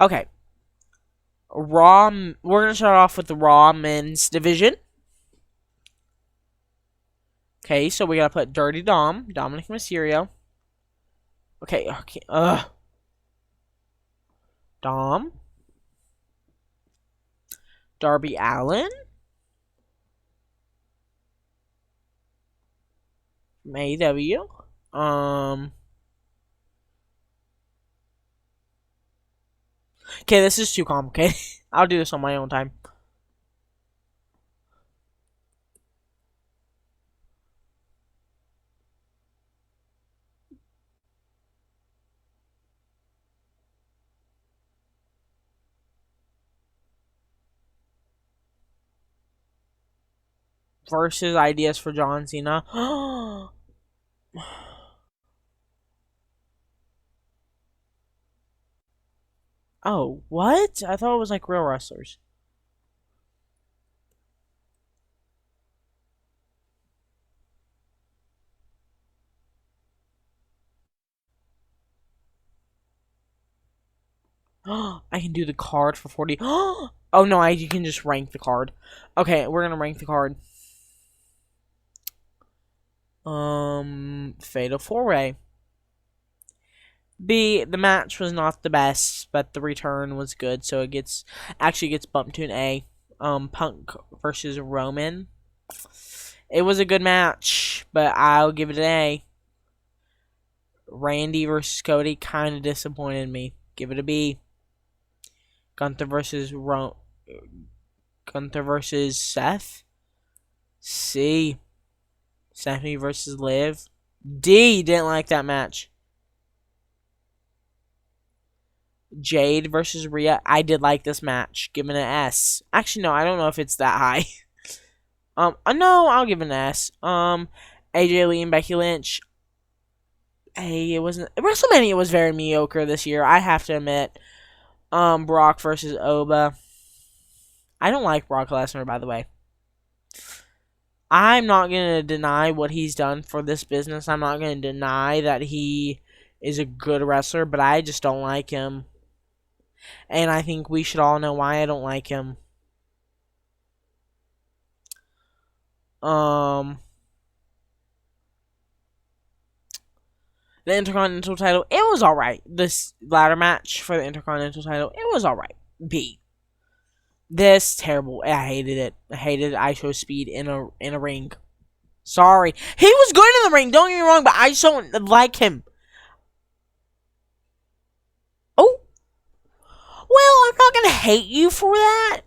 Okay. Raw. We're gonna start off with the Raw Men's Division. Okay, so we gotta put Dirty Dom, Dominic Mysterio. Okay. Dom. Darby Allin from AEW. Okay, this is too complicated. I'll do this on my own time. Versus ideas for John Cena. Oh, what? I thought it was like real wrestlers. I can do the card for 40. Oh no, you can just rank the card. Okay, we're gonna rank the card. Fatal 4-Way. B, the match was not the best, but the return was good, so it gets bumped to an A. Punk versus Roman. It was a good match, but I'll give it an A. Randy versus Cody kind of disappointed me. Give it a B. Gunther versus Seth. C. Stephanie versus Liv. D. Didn't like that match. Jade versus Rhea. I did like this match. Give it an S. Actually, no, I don't know if it's that high. No, I'll give it an S. AJ Lee and Becky Lynch. Hey, it wasn't. WrestleMania was very mediocre this year, I have to admit. Brock versus Oba. I don't like Brock Lesnar, by the way. I'm not going to deny what he's done for this business. I'm not going to deny that he is a good wrestler, but I just don't like him. And I think we should all know why I don't like him. The Intercontinental title, it was alright. This ladder match for the Intercontinental title, it was alright. B. This, terrible. I hated it. I hated IShowSpeed in a ring. Sorry. He was good in the ring, don't get me wrong, but I just don't like him. Oh. Well, I'm not going to hate you for that.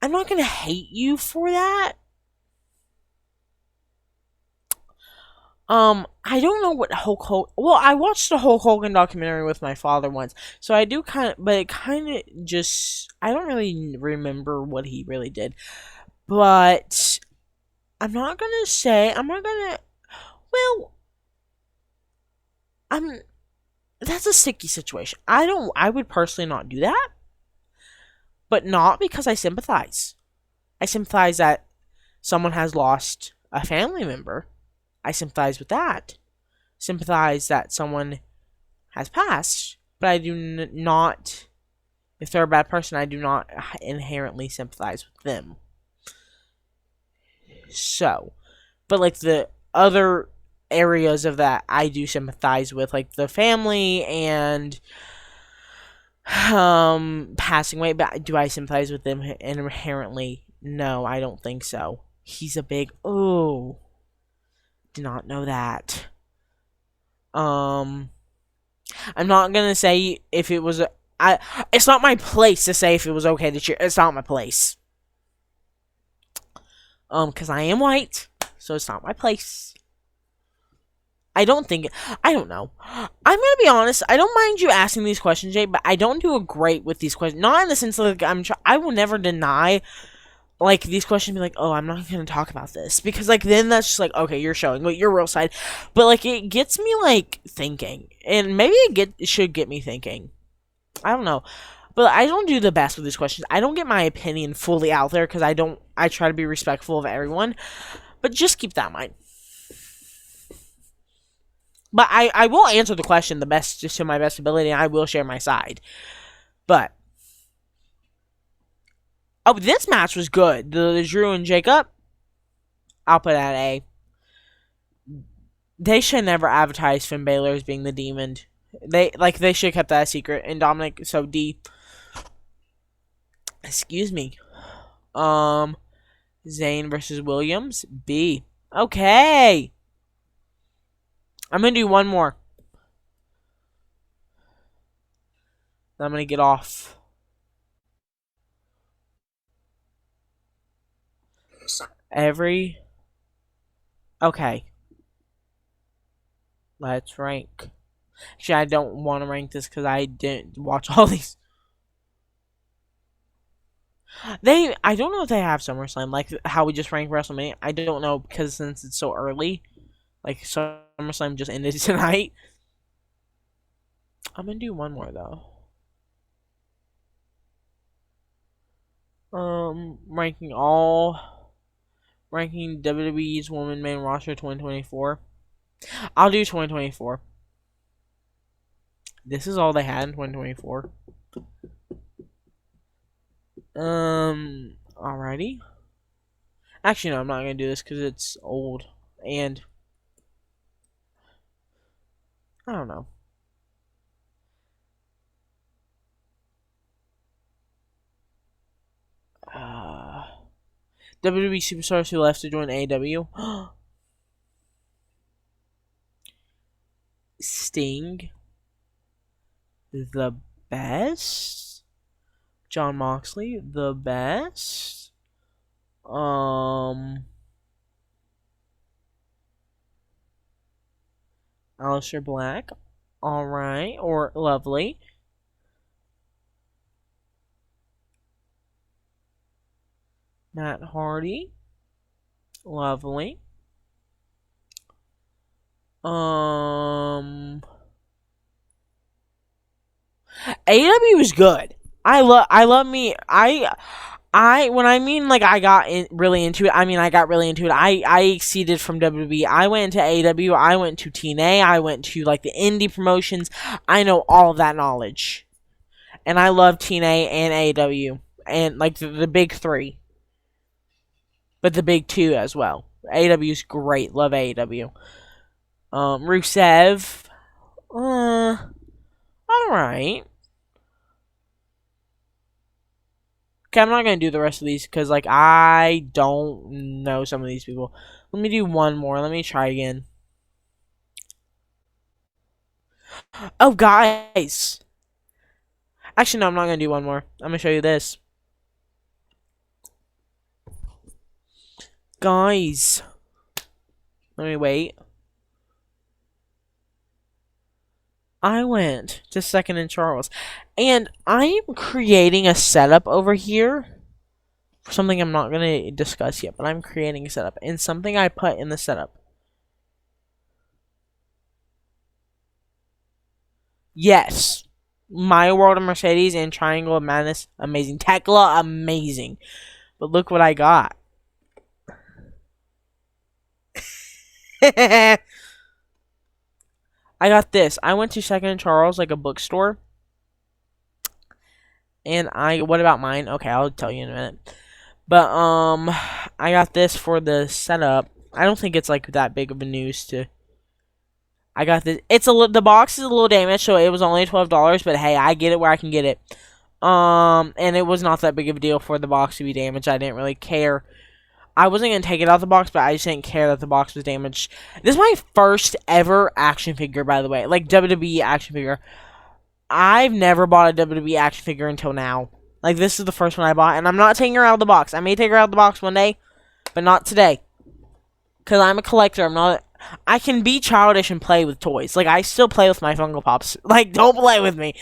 I'm not going to hate you for that. I don't know what Hulk Hogan. Well, I watched the Hulk Hogan documentary with my father once, so I do kind of, but it kind of just, I don't really remember what he really did. But I'm not gonna say, well, that's a sticky situation. I would personally not do that, but not because I sympathize. I sympathize that someone has lost a family member. I sympathize with that. Sympathize that someone has passed. But I do not, if they're a bad person, I do not inherently sympathize with them. So, but like the other areas of that, I do sympathize with, like the family and passing away. But do I sympathize with them inherently? No, I don't think so. He's a big, did not know that. I'm not gonna say if it was it's not my place to say if it was okay to cheer. It's not my place. Because I am white, so it's not my place. I don't know. I'm gonna be honest. I don't mind you asking these questions, Jay, but I don't do great with these questions. Not in the sense that like, I will never deny like these questions, be like, oh, I'm not gonna talk about this, because like then that's just like, okay, you're showing like your real side, but like it gets me like thinking, and maybe it should get me thinking. I don't know, but I don't do the best with these questions. I don't get my opinion fully out there because I try to be respectful of everyone, but just keep that in mind. But I will answer the question the best, just to my best ability, and I will share my side. But this match was good. The Drew and Jacob, I'll put that A. They should never advertise Finn Balor as being the demon. They should have kept that a secret. And Dominic, so D. Excuse me. Zayn versus Williams. B. Okay. I'm gonna do one more. Then I'm gonna get off. Okay. Let's rank. Actually, I don't want to rank this because I didn't watch all these. I don't know if they have SummerSlam, like how we just rank WrestleMania. I don't know because since it's so early, like SummerSlam just ended tonight. I'm gonna do one more though. Ranking WWE's Women Main Roster 2024. I'll do 2024. This is all they had in 2024. Alrighty. Actually, no, I'm not gonna do this because it's old and I don't know. WWE superstars who left to join AEW. Sting. The best. John Moxley. The best. Aleister Black. Alright. Or lovely. Matt Hardy. Lovely. AEW was good. I love me. When I mean like I got really into it, I mean I got really into it. I exceeded from WWE. I went into AEW. I went to TNA. I went to like the indie promotions. I know all of that knowledge, and I love TNA and AEW and like the big three, but the big two as well. AEW is great. Love AEW. Rusev. Alright. Okay, I'm not gonna do the rest of these because, like, I don't know some of these people. Let me do one more. Let me try again. Oh, guys. Actually, no, I'm not gonna do one more. I'm gonna show you this. Guys. Let me wait. I went to Second and Charles, and I am creating a setup over here for something I'm not going to discuss yet, but I'm creating a setup, and something I put in the setup. Yes, My World of Mercedes and Triangle of Madness, amazing. Tekla, amazing. But look what I got. I got this. I went to Second and Charles, like a bookstore. And what about mine? Okay, I'll tell you in a minute. But, I got this for the setup. I don't think it's, like, that big of a news to... I got this. The box is a little damaged, so it was only $12, but hey, I get it where I can get it. And it was not that big of a deal for the box to be damaged. I didn't really care. I wasn't going to take it out of the box, but I just didn't care that the box was damaged. This is my first ever action figure, by the way. Like, WWE action figure. I've never bought a WWE action figure until now. Like, this is the first one I bought, and I'm not taking her out of the box. I may take her out of the box one day, but not today. Because I'm a collector. I can be childish and play with toys. Like, I still play with my Funko Pops. Like, don't play with me.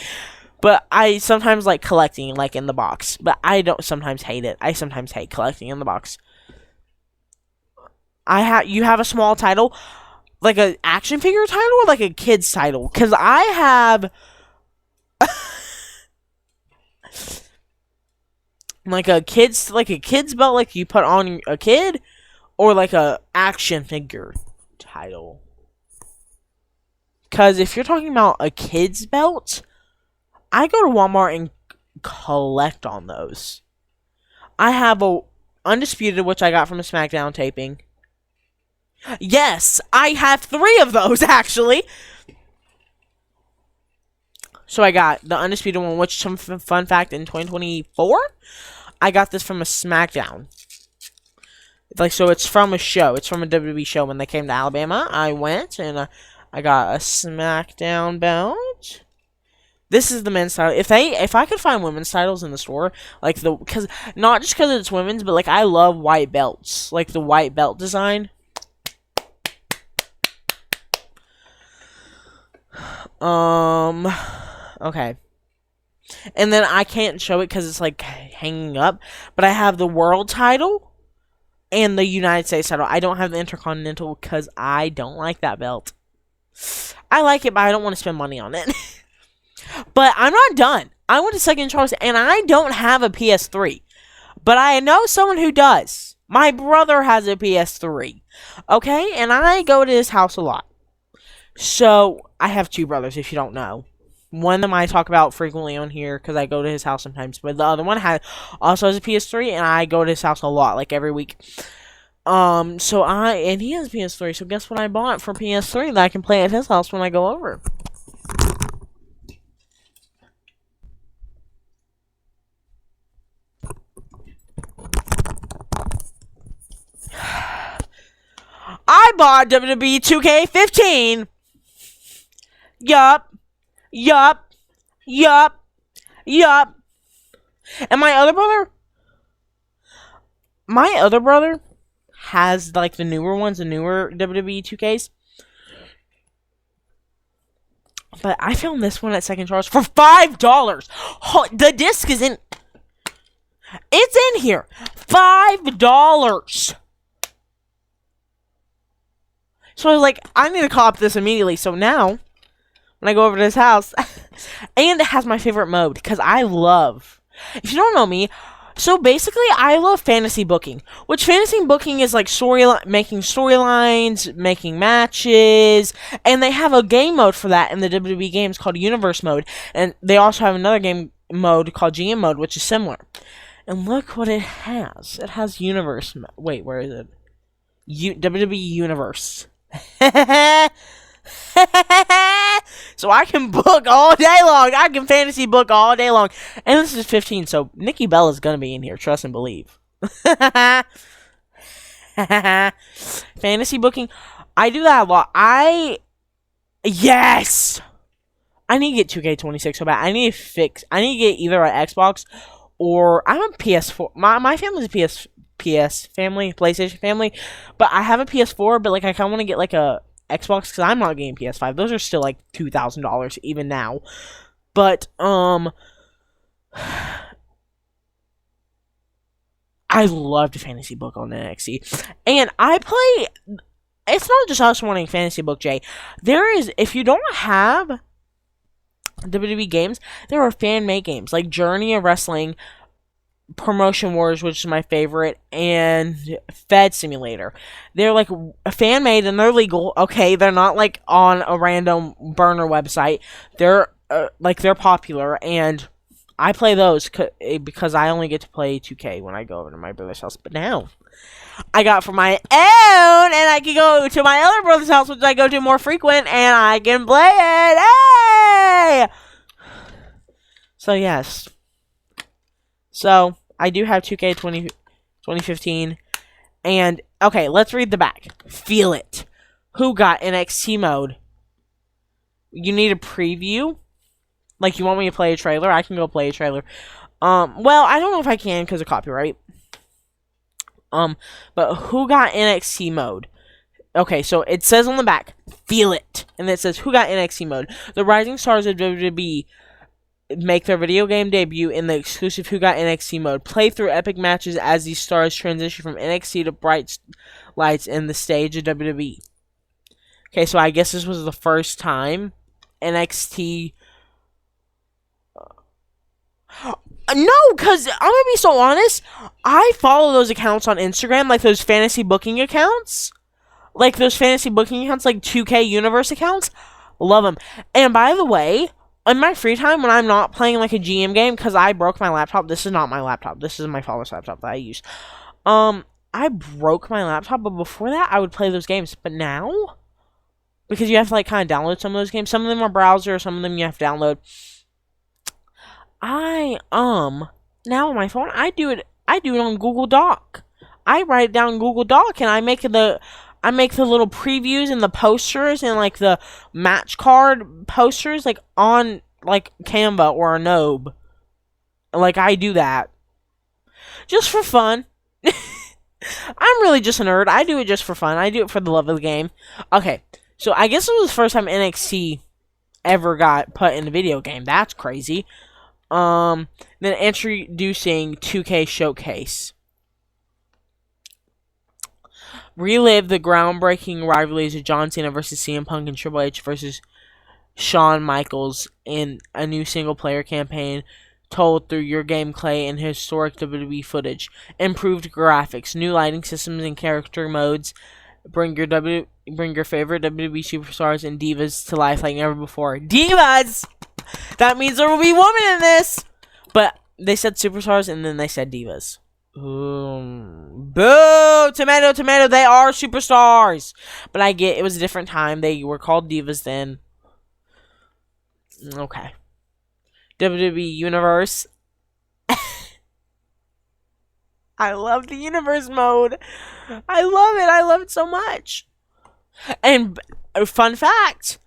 But I sometimes like collecting, like, in the box. But I don't sometimes hate it. I sometimes hate collecting in the box. You have a small title, like an action figure title, or like a kid's title? Because I have like a kid's belt, like you put on a kid, or like a action figure title. Because if you're talking about a kid's belt, I go to Walmart and collect on those. I have a Undisputed, which I got from a SmackDown taping. Yes, I have 3 of those, actually. So I got the Undisputed one, which, some fun fact, in 2024, I got this from a SmackDown. Like, so it's from a show. It's from a WWE show. When they came to Alabama, I went and I got a SmackDown belt. This is the men's title. If I could find women's titles in the store, like because not just because it's women's, but like I love white belts, like the white belt design. Okay. And then I can't show it because it's like hanging up, but I have the world title and the United States title. I don't have the Intercontinental because I don't like that belt. I like it, but I don't want to spend money on it. But I'm not done. I went to Second Choice, and I don't have a PS3. But I know someone who does. My brother has a PS3. Okay? And I go to his house a lot. So, I have two brothers, if you don't know. One of them I talk about frequently on here, because I go to his house sometimes. But the other one also has a PS3, and I go to his house a lot, like every week. And he has a PS3, so guess what I bought for PS3 that I can play at his house when I go over? I bought WWE 2K15. Yup. And my other brother has like the newer ones, the newer WWE 2Ks. But I found this one at Second Choice for $5. The disc is in. It's in here. $5. So I was like, I need to cop this immediately. So now, when I go over to his house, and it has my favorite mode, because I love, if you don't know me, so basically, I love fantasy booking, which fantasy booking is like making storylines, making matches, and they have a game mode for that in the WWE games called Universe Mode, and they also have another game mode called GM Mode, which is similar. And look what it has. It has Universe. Wait, where is it? WWE Universe. So I can book all day long. I can fantasy book all day long. And this is 15, so Nikki Bella is gonna be in here. Trust and believe. Fantasy booking. I do that a lot. Yes! I need to get 2K26 so bad. I need to get either an Xbox or I'm a PS4. My family's a PS family, PlayStation family, but I have a PS4, but like I kind of want to get like a Xbox because I'm not getting PS5. Those are still like $2,000 even now. But I love to fantasy book on NXT, and I play. It's not just us wanting fantasy book, Jay. There is, if you don't have WWE games, there are fan-made games like Journey of Wrestling, Promotion Wars, which is my favorite, and Fed Simulator. They're like fan-made and they're legal. Okay, they're not like on a random burner website. They're they're popular, and I play those because I only get to play 2K when I go over to my brother's house. But now I got for my own, and I can go to my other brother's house, which I go to more frequent, and I can play it. Hey! So yes. So, I do have 2K 2015. And, okay, let's read the back. Feel it. Who got NXT mode? You need a preview? Like, you want me to play a trailer? I can go play a trailer. Well, I don't know if I can because of copyright. But who got NXT mode? Okay, so it says on the back, feel it. And it says, who got NXT mode? The rising stars of WWE make their video game debut in the exclusive Who Got NXT mode. Play through epic matches as these stars transition from NXT to bright lights in the stage of WWE. Okay, so I guess this was the first time NXT... No, because I'm going to be so honest, I follow those accounts on Instagram, like those fantasy booking accounts. Like those fantasy booking accounts, like 2K Universe accounts. Love them. And by the way, in my free time, when I'm not playing like a GM game, because I broke my laptop. This is not my laptop. This is my father's laptop that I use. I broke my laptop, but before that, I would play those games. But now, because you have to like kind of download some of those games. Some of them are browser, some of them you have to download. now on my phone. I do it on Google Doc. I write it down in Google Doc and I make the little previews and the posters and like the match card posters like on like Canva or Adobe. Like I do that just for fun. I'm really just a nerd. I do it just for fun. I do it for the love of the game. Okay, so I guess it was the first time NXT ever got put in a video game. That's crazy. Then introducing 2K Showcase. Relive the groundbreaking rivalries of John Cena versus CM Punk and Triple H versus Shawn Michaels in a new single-player campaign told through your gameplay and historic WWE footage. Improved graphics, new lighting systems and character modes bring your favorite WWE superstars and divas to life like never before. Divas! That means there will be women in this! But they said superstars and then they said divas. Boo! Tomato, tomato, they are superstars! But I get it was a different time. They were called divas then. Okay. WWE Universe. I love the Universe mode. I love it. I love it so much. And fun fact,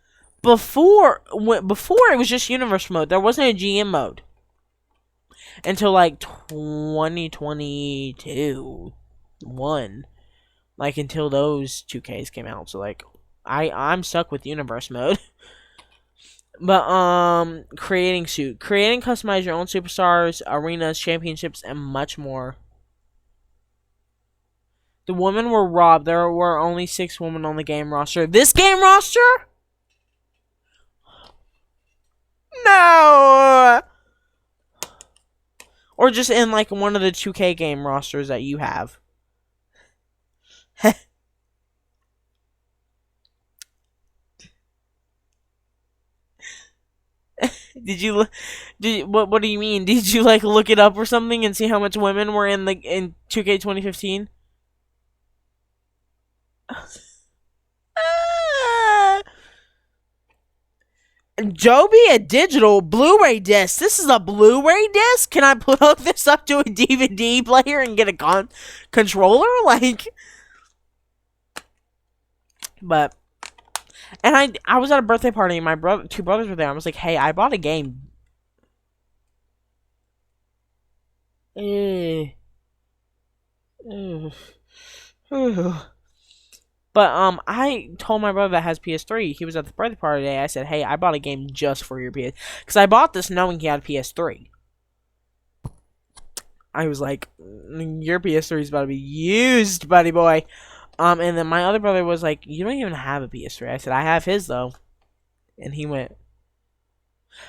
before it was just Universe mode. There wasn't a GM mode until like 2022, like until those 2Ks came out. So like I'm stuck with Universe mode. But creating customize your own superstars, arenas, championships, and much more. The women were robbed. There were only 6 women on the game roster. This game roster? No. Or just in like one of the 2K game rosters that you have. What do you mean? Did you like look it up or something and see how much women were in 2K 2015? Joby, a digital Blu-ray disc. This is a Blu-ray disc? Can I hook this up to a DVD player and get a controller? Like, but, and I was at a birthday party and my two brothers were there. I was like, hey, I bought a game. But I told my brother that has PS3. He was at the birthday party today. I said, "Hey, I bought a game just for your PS, because I bought this knowing he had PS3." I was like, "Your PS3 is about to be used, buddy boy." And then my other brother was like, "You don't even have a PS3." I said, "I have his though," and he went.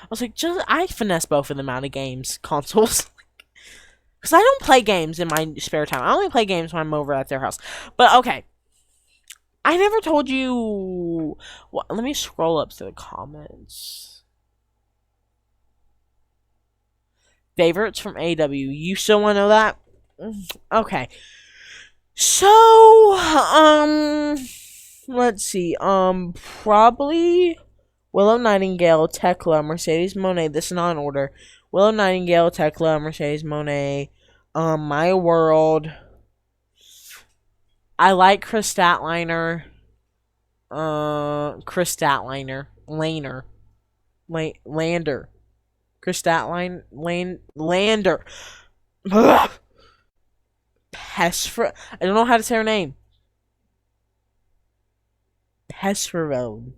I was like, I finesse both of them out of games consoles. Because I don't play games in my spare time. I only play games when I'm over at their house. But okay. I never told you... Well, let me scroll up to the comments. Favorites from AW. You still want to know that? Okay. So, let's see. Probably Willow Nightingale, Tekla, Mercedes Moné. This is not in order. Willow Nightingale, Tekla, Mercedes Moné. My World. I like Chris Statlander. Chris Statlander. Lander. Chris Lander. Pesfra. I don't know how to say her name. Pesferone.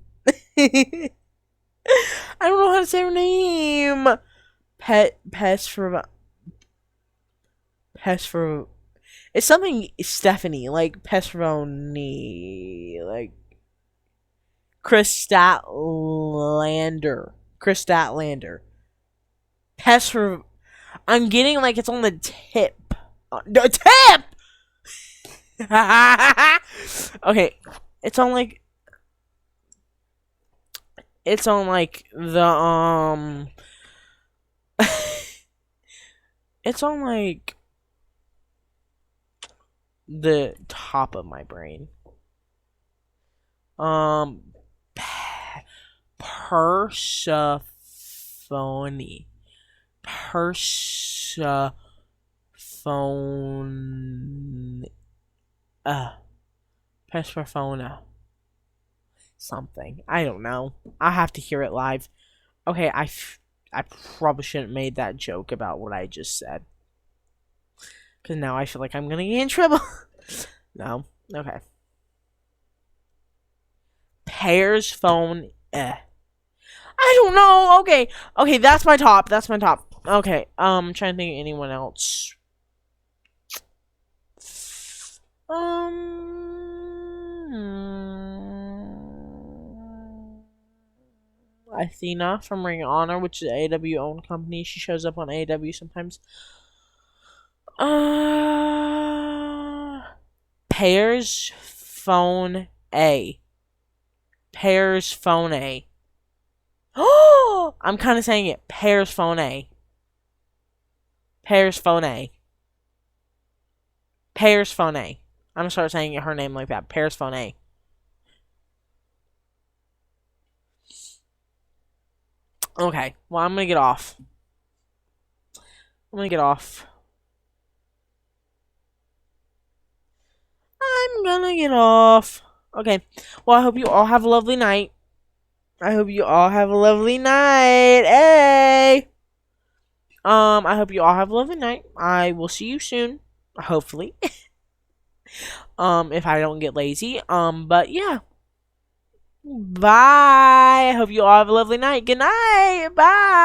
I don't know how to say her name. Pesferone. It's something Stephanie, like Pesferone, like Chris Statlander. I'm getting like it's on the tip. The tip! Okay, it's on like the it's on like the top of my brain. Persephone. phone. Persperphona. Something. I don't know. I have to hear it live. Okay, I probably shouldn't have made that joke about what I just said. Because now I feel like I'm gonna get in trouble. No. Okay. Pears phone. I don't know. Okay. Okay, that's my top. That's my top. Okay. I'm trying to think of anyone else. Athena from Ring of Honor, which is an AW owned company. She shows up on AW sometimes. Pears phone A. Pears phone A. Oh, I'm kind of saying it. Pears phone A. Pears phone A. Pears phone A. I'm gonna start saying her name like that. Pears phone A. Okay. Well, I'm gonna get off. I'm gonna get off. I'm gonna get off. Okay. Well, I hope you all have a lovely night. I hope you all have a lovely night. Hey. I hope you all have a lovely night. I will see you soon. Hopefully. If I don't get lazy. But yeah. Bye. I hope you all have a lovely night. Good night. Bye.